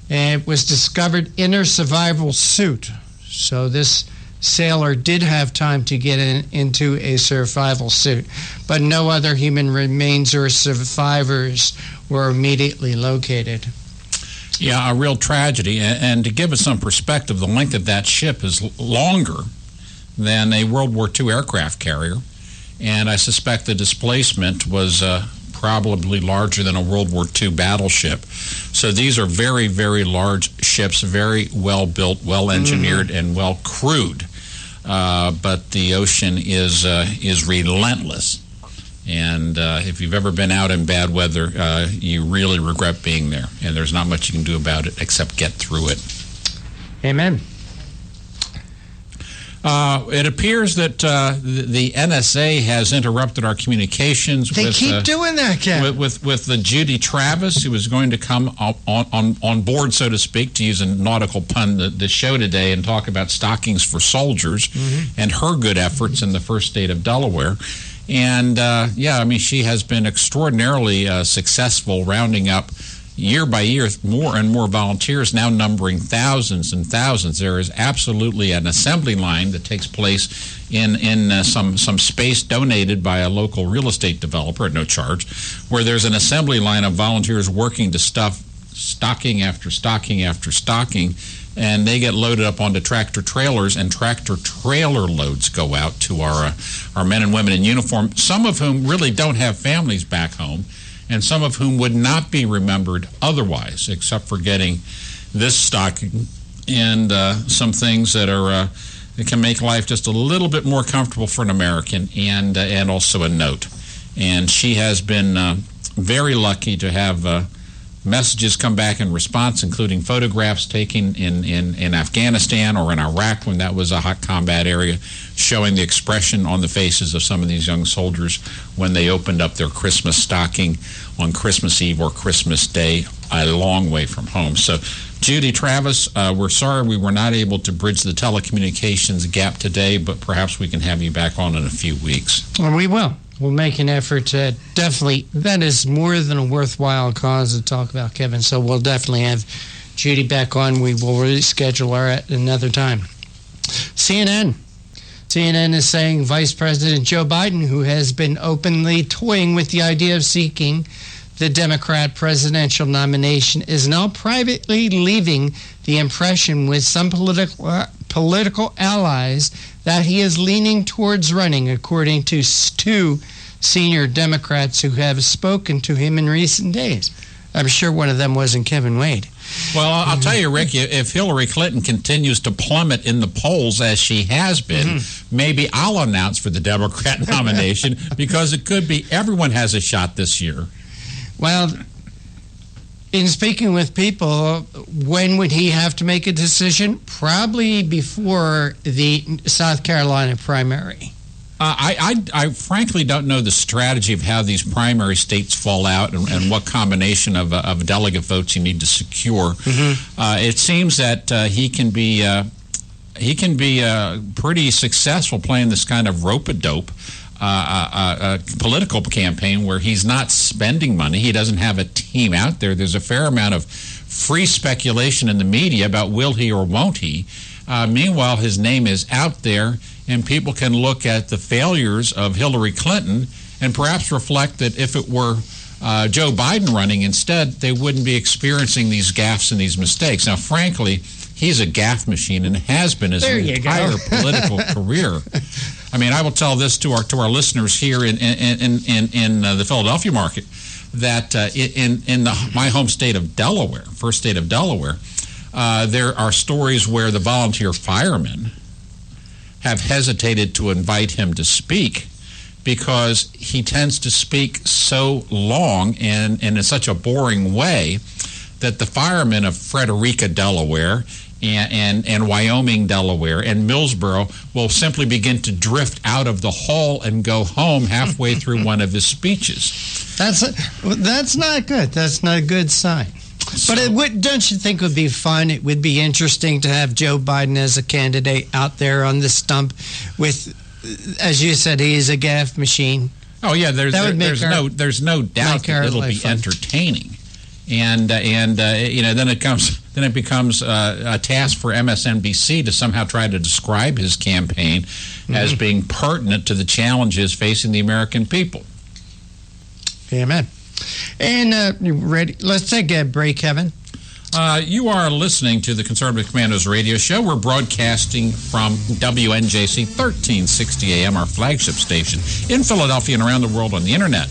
was discovered in her survival suit. So this sailor did have time to get into a survival suit, but no other human remains or survivors were immediately located. Yeah, a real tragedy. And to give us some perspective, the length of that ship is longer than a World War II aircraft carrier. And I suspect the displacement was probably larger than a World War II battleship. So these are very, very large ships, very well built, well engineered, and well crewed. But the ocean is relentless. And if you've ever been out in bad weather, you really regret being there. And there's not much you can do about it except get through it. Amen. It appears that the NSA has interrupted our communications. They keep doing that, Ken. With Judy Travis, who was going to come on board, so to speak, to use a nautical pun, the show today and talk about stockings for soldiers and her good efforts in the first state of Delaware. And, she has been extraordinarily successful, rounding up year by year more and more volunteers, now numbering thousands and thousands. There is absolutely an assembly line that takes place in some space donated by a local real estate developer at no charge, where there's an assembly line of volunteers working to stuff stocking after stocking after stocking, and they get loaded up onto tractor trailers, and tractor trailer loads go out to our men and women in uniform, some of whom really don't have families back home, and some of whom would not be remembered otherwise, except for getting this stocking and some things that are that can make life just a little bit more comfortable for an American, and also a note. And she has been very lucky to have messages come back in response, including photographs taken in Afghanistan or in Iraq when that was a hot combat area, showing the expression on the faces of some of these young soldiers when they opened up their Christmas stocking on Christmas Eve or Christmas Day, a long way from home. So, Judy Travis, we're sorry we were not able to bridge the telecommunications gap today, but perhaps we can have you back on in a few weeks. Well, we will. We'll make an effort to definitely, that is more than a worthwhile cause to talk about, Kevin. So we'll definitely have Judy back on. We will reschedule her at another time. CNN is saying Vice President Joe Biden, who has been openly toying with the idea of seeking the Democrat presidential nomination, is now privately leaving the impression with some political allies that he is leaning towards running, according to two senior Democrats who have spoken to him in recent days. I'm sure one of them wasn't Kevin Wade. Well, I'll tell you, Rick, if Hillary Clinton continues to plummet in the polls as she has been, maybe I'll announce for the Democrat nomination, because it could be everyone has a shot this year. Well, in speaking with people, when would he have to make a decision? Probably before the South Carolina primary. I frankly don't know the strategy of how these primary states fall out and what combination of delegate votes you need to secure. It seems that he can be pretty successful playing this kind of rope-a-dope political campaign where he's not spending money. He doesn't have a team out there. There's a fair amount of free speculation in the media about will he or won't he. Meanwhile, his name is out there, and people can look at the failures of Hillary Clinton and perhaps reflect that if it were Joe Biden running instead, they wouldn't be experiencing these gaffes and these mistakes. Now, frankly, he's a gaffe machine and has been his entire political career. I mean, I will tell this to our listeners here in the Philadelphia market, that in my home state of Delaware, first state of Delaware, there are stories where the volunteer firemen have hesitated to invite him to speak because he tends to speak so long and in such a boring way that the firemen of Frederica, Delaware, and Wyoming, Delaware, and Millsboro will simply begin to drift out of the hall and go home halfway through one of his speeches. That's not good. That's not a good sign. But don't you think it would be fun? It would be interesting to have Joe Biden as a candidate out there on the stump with, as you said, he is a gaffe machine. Oh yeah, there's no doubt that it'll be entertaining, and you know, then it becomes a task for MSNBC to somehow try to describe his campaign as being pertinent to the challenges facing the American people. Amen. And you ready? Let's take a break, Kevin. You are listening to the Conservative Commandos radio show. We're broadcasting from WNJC 1360 AM, our flagship station in Philadelphia and around the world on the internet.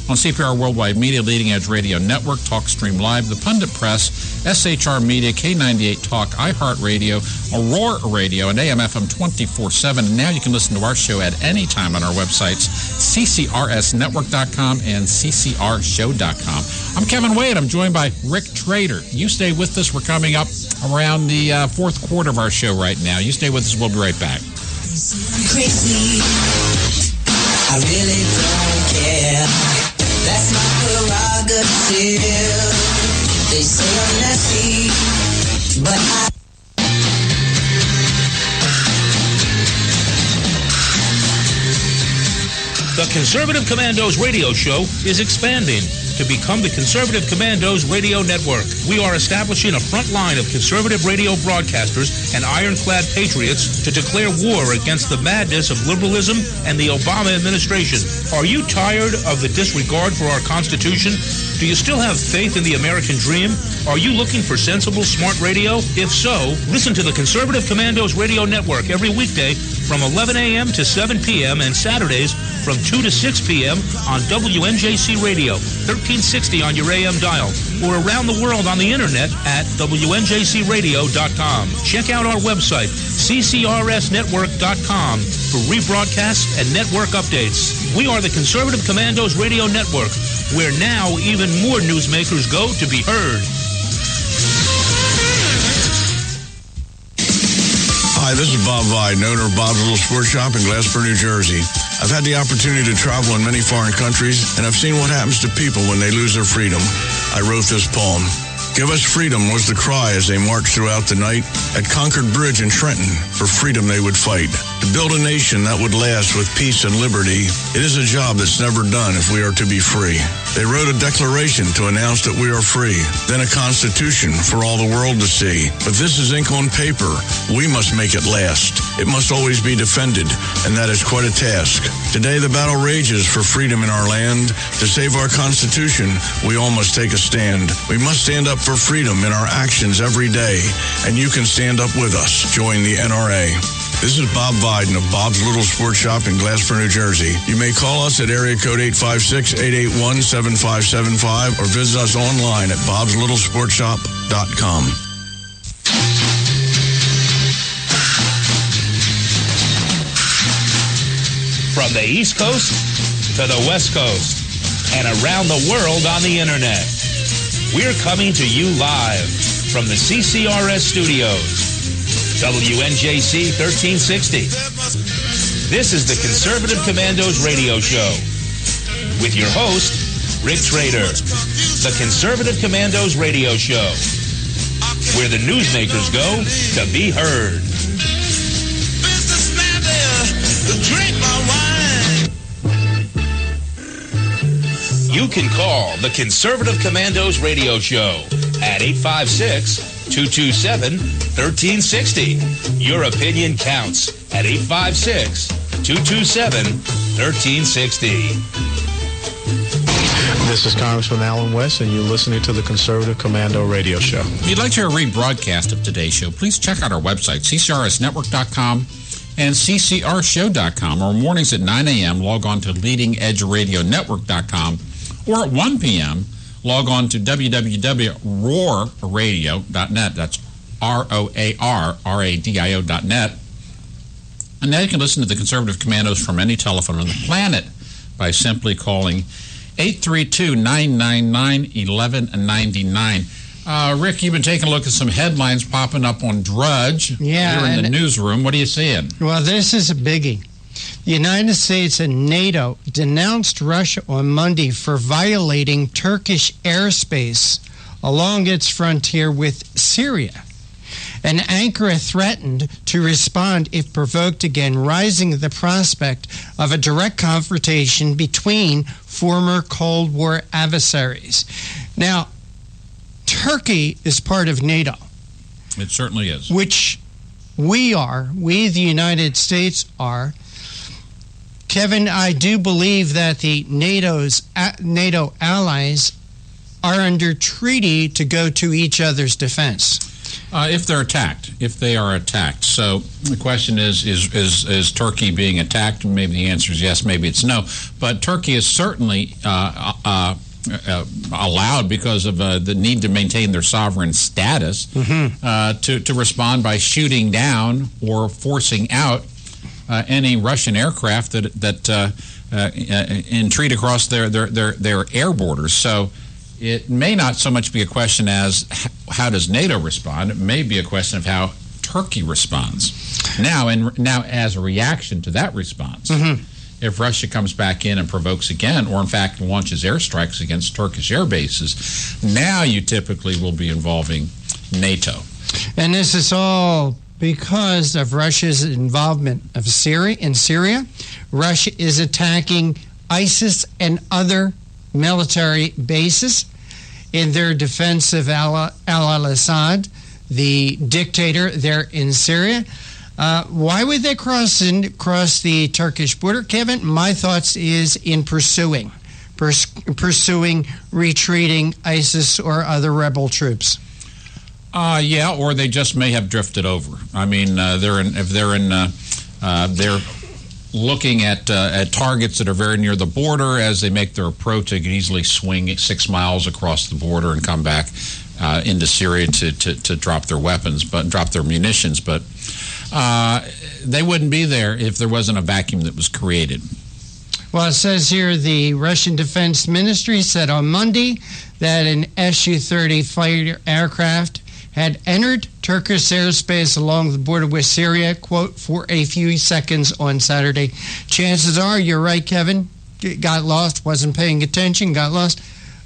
On CPR Worldwide Media, Leading Edge Radio Network, TalkStream Live, The Pundit Press, SHR Media, K98 Talk, iHeartRadio, Aurora Radio, and AM/FM 24/7. And now you can listen to our show at any time on our websites, ccrsnetwork.com and ccrshow.com. I'm Kevin Wade. I'm joined by Rick Trader. You stay with us. We're coming up around the fourth quarter of our show right now. You stay with us. We'll be right back. Crazy. I really don't care. That's my prerogative. They say I'm nasty, but The Conservative Commandos radio show is expanding to become the Conservative Commandos radio network. We are establishing a front line of conservative radio broadcasters and ironclad patriots to declare war against the madness of liberalism and the Obama administration. Are you tired of the disregard for our Constitution? Do you still have faith in the American dream? Are you looking for sensible, smart radio? If so, listen to the Conservative Commandos radio network every weekday from 11 a.m. to 7 p.m. and Saturdays from 2 to 6 p.m. on WNJC Radio, 1360 on your AM dial, or around the world on the internet at WNJCradio.com. Check out our website, ccrsnetwork.com, for rebroadcasts and network updates. We are the Conservative Commandos Radio Network, where now even more newsmakers go to be heard. Hi, this is Bob Vide, owner of Bob's Little Sports Shop in Glassboro, New Jersey. I've had the opportunity to travel in many foreign countries, and I've seen what happens to people when they lose their freedom. I wrote this poem. Give us freedom was the cry as they marched throughout the night. At Concord Bridge in Trenton, for freedom they would fight. To build a nation that would last with peace and liberty, it is a job that's never done if we are to be free. They wrote a declaration to announce that we are free, then a constitution for all the world to see. But this is ink on paper. We must make it last. It must always be defended, and that is quite a task. Today the battle rages for freedom in our land. To save our Constitution, we all must take a stand. We must stand up for freedom in our actions every day, and you can stand up with us. Join the NRA. This is Bob Biden of Bob's Little Sports Shop in Glasper, New Jersey. You may call us at area code 856-881-7575 or visit us online at bobslittle.sportshop.com. From the East Coast to the West Coast and around the world on the Internet, we're coming to you live from the CCRS studios. WNJC 1360. This is the Conservative Commandos radio show with your host, Rick Trader. The Conservative Commandos radio show, where the newsmakers go to be heard. You can call the Conservative Commandos radio show at 856-227-1360. Your opinion counts at 856-227-1360. This is Congressman Alan West, and you're listening to the Conservative Commando radio show. If you'd like to hear a rebroadcast of today's show, please check out our website, ccrsnetwork.com and ccrshow.com, or mornings at 9 a.m., log on to leadingedgeradionetwork.com, or at 1 p.m., log on to www.roarradio.net. That's ROARRADIO.net. And now you can listen to the Conservative Commandos from any telephone on the planet by simply calling 832-999-1199. Rick, you've been taking a look at some headlines popping up on Drudge here in the newsroom. What are you seeing? Well, this is a biggie. The United States and NATO denounced Russia on Monday for violating Turkish airspace along its frontier with Syria. And Ankara threatened to respond if provoked again, rising the prospect of a direct confrontation between former Cold War adversaries. Now, Turkey is part of NATO. It certainly is. Which we the United States are. Kevin, I do believe that the NATO allies are under treaty to go to each other's defense. If they're attacked, if they are attacked. So the question is Turkey being attacked? Maybe the answer is yes, maybe it's no. But Turkey is certainly allowed, because of the need to maintain their sovereign status, to respond by shooting down or forcing out any Russian aircraft that entreat across their air borders. So it may not so much be a question as how does NATO respond. It may be a question of how Turkey responds. Now, as a reaction to that response, if Russia comes back in and provokes again, or in fact launches airstrikes against Turkish air bases, now you typically will be involving NATO. And this is all because of Russia's involvement in Syria. Russia is attacking ISIS and other military bases in their defense of al-Assad, the dictator there in Syria. Why would they cross the Turkish border, Kevin? My thoughts is in pursuing retreating ISIS or other rebel troops. Yeah, or they just may have drifted over. I mean, they're looking at targets that are very near the border. As they make their approach, they can easily swing 6 miles across the border and come back into Syria to drop their weapons, but drop their munitions. But they wouldn't be there if there wasn't a vacuum that was created. Well, it says here the Russian Defense Ministry said on Monday that an Su-30 fighter aircraft had entered Turkish airspace along the border with Syria, quote, for a few seconds on Saturday. Chances are, you're right, Kevin, got lost, wasn't paying attention, got lost.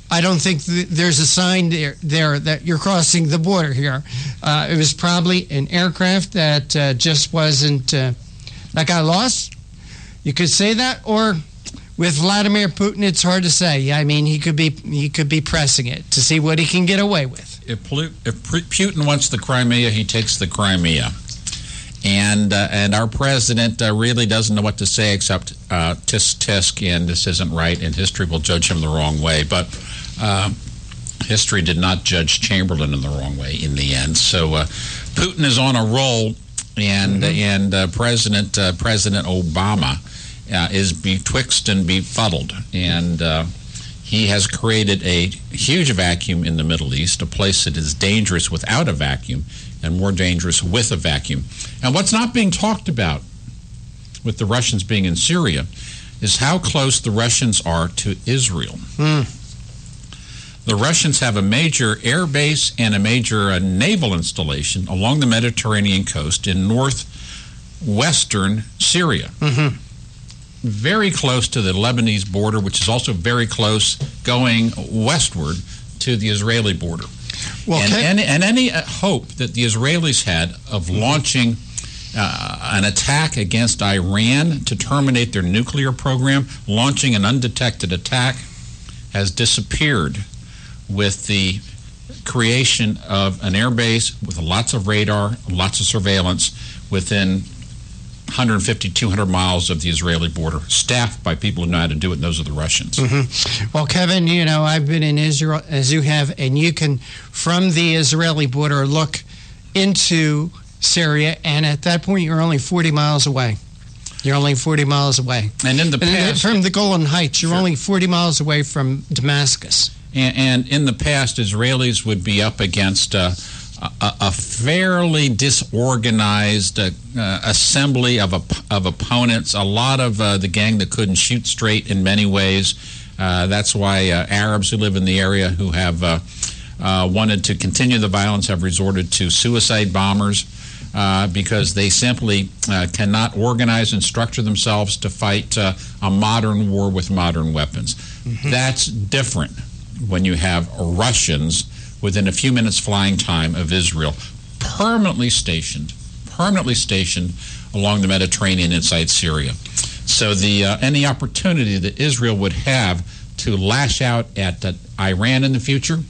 I don't think there's a sign there that you're crossing the border here. It was probably an aircraft that just wasn't, that got lost. You could say that, or with Vladimir Putin, it's hard to say. I mean, he could be pressing it to see what he can get away with. If Putin wants the Crimea, he takes the Crimea, and our president really doesn't know what to say except tisk tisk, and this isn't right, and history will judge him the wrong way. But history did not judge Chamberlain in the wrong way in the end. So Putin is on a roll. and President Obama is betwixt and befuddled, and he has created a huge vacuum in the Middle East, a place that is dangerous without a vacuum and more dangerous with a vacuum. And what's not being talked about with the Russians being in Syria is how close the Russians are to Israel. The Russians have a major air base and a major naval installation along the Mediterranean coast in northwestern Syria. Very close to the Lebanese border, which is also very close going westward to the Israeli border. Well, and any hope that the Israelis had of launching an attack against Iran to terminate their nuclear program, launching an undetected attack, has disappeared with the creation of an air base with lots of radar, lots of surveillance within 150, 200 miles of the Israeli border, staffed by people who know how to do it, and those are the Russians. Well, Kevin, you know, I've been in Israel, as you have, and you can, from the Israeli border, look into Syria, and at that point, you're only 40 miles away. You're only 40 miles away. And in the past... From the Golan Heights, you're only 40 miles away from Damascus. And in the past, Israelis would be up against a fairly disorganized assembly of opponents, a lot of the gang that couldn't shoot straight in many ways. That's why Arabs who live in the area who have wanted to continue the violence have resorted to suicide bombers because they simply cannot organize and structure themselves to fight a modern war with modern weapons. That's different when you have Russians within a few minutes flying time of Israel, permanently stationed along the Mediterranean inside Syria. So any opportunity that Israel would have to lash out at Iran in the future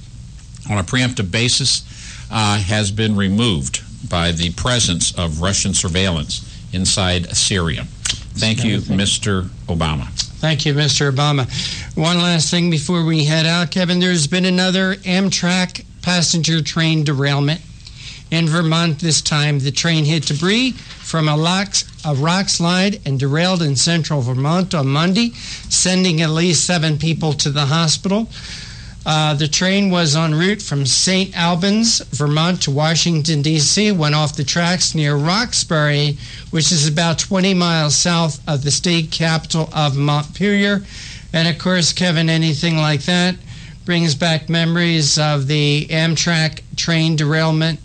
on a preemptive basis has been removed by the presence of Russian surveillance inside Syria. Thank you, Mr. Obama. Thank you, Mr. Obama. One last thing before we head out, Kevin. There's been another Amtrak passenger train derailment in Vermont. This time, the train hit debris from a rock slide and derailed in central Vermont on Monday, sending at least 7 people to the hospital. The train was en route from St. Albans, Vermont to Washington, D.C., went off the tracks near Roxbury, which is about 20 miles south of the state capital of Montpelier. And, of course, Kevin, anything like that brings back memories of the Amtrak train derailment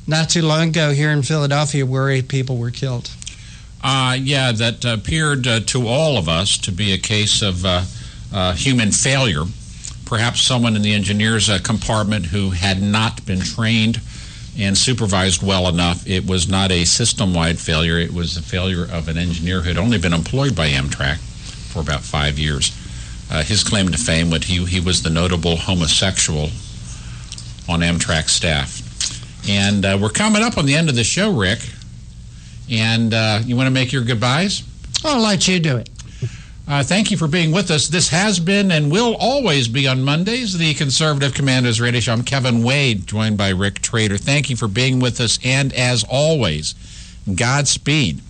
not too long ago here in Philadelphia where 8 people were killed. Yeah, that appeared to all of us to be a case of human failure. Perhaps someone in the engineer's compartment who had not been trained and supervised well enough. It was not a system-wide failure. It was the failure of an engineer who had only been employed by Amtrak for about 5 years. His claim to fame was he was the notable homosexual on Amtrak staff. And we're coming up on the end of the show, Rick. And you want to make your goodbyes? I'll let you do it. Thank you for being with us. This has been and will always be on Mondays, the Conservative Commandos Radio Show. I'm Kevin Wade, joined by Rick Trader. Thank you for being with us. And as always, Godspeed.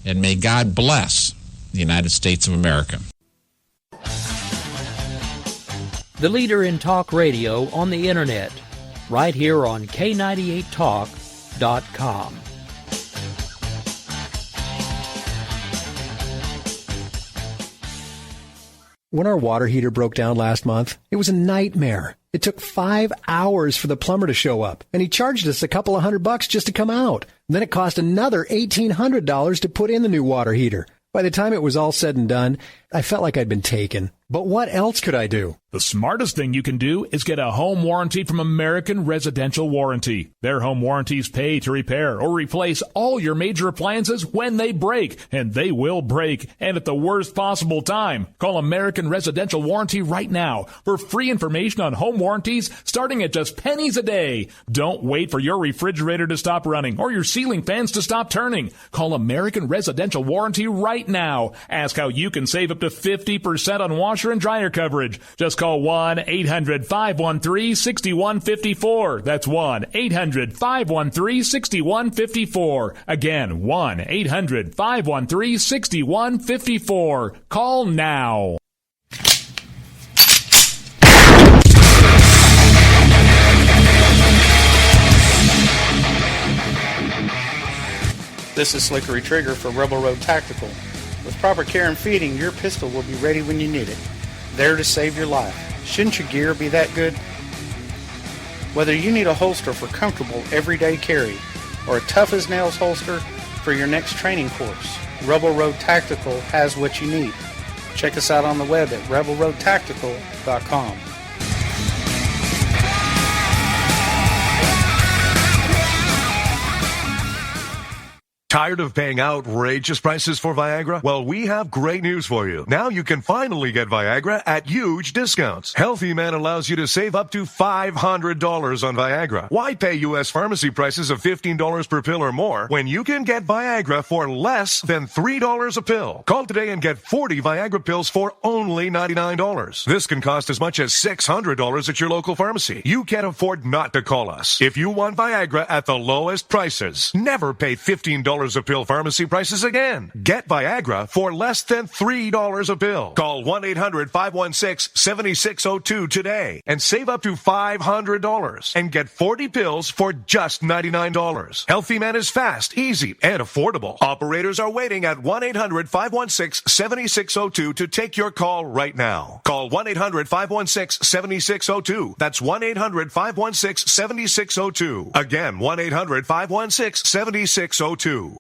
And may God bless the United States of America. The leader in talk radio on the Internet, right here on K98Talk.com. When our water heater broke down last month, it was a nightmare. It took 5 hours for the plumber to show up, and he charged us a couple of $100 just to come out. And then it cost another $1,800 to put in the new water heater. By the time it was all said and done, I felt like I'd been taken. But what else could I do? The smartest thing you can do is get a home warranty from American Residential Warranty. Their home warranties pay to repair or replace all your major appliances when they break, and they will break, and at the worst possible time. Call American Residential Warranty right now for free information on home warranties starting at just pennies a day. Don't wait for your refrigerator to stop running or your ceiling fans to stop turning. Call American Residential Warranty right now. Ask how you can save up up to 50% on washer and dryer coverage. Just call 1-800-513-6154. That's 1-800-513-6154. Again, 1-800-513-6154. Call now. This is Slickery Trigger for Rebel Road Tactical. With proper care and feeding, your pistol will be ready when you need it. There to save your life. Shouldn't your gear be that good? Whether you need a holster for comfortable everyday carry or a tough-as-nails holster for your next training course, Rebel Road Tactical has what you need. Check us out on the web at rebelroadtactical.com. Tired of paying outrageous prices for Viagra? Well, we have great news for you. Now you can finally get Viagra at huge discounts. Healthy Man allows you to save up to $500 on Viagra. Why pay U.S. pharmacy prices of $15 per pill or more when you can get Viagra for less than $3 a pill? Call today and get 40 Viagra pills for only $99. This can cost as much as $600 at your local pharmacy. You can't afford not to call us. If you want Viagra at the lowest prices, never pay $15 a pill pharmacy prices again. Get Viagra for less than $3 a pill. Call 1-800-516-7602 today and save up to $500 and get 40 pills for just $99. Healthy Man is fast, easy, and affordable. Operators are waiting at 1-800-516-7602 to take your call right now. Call 1-800-516-7602. That's 1-800-516-7602. Again, 1-800-516-7602.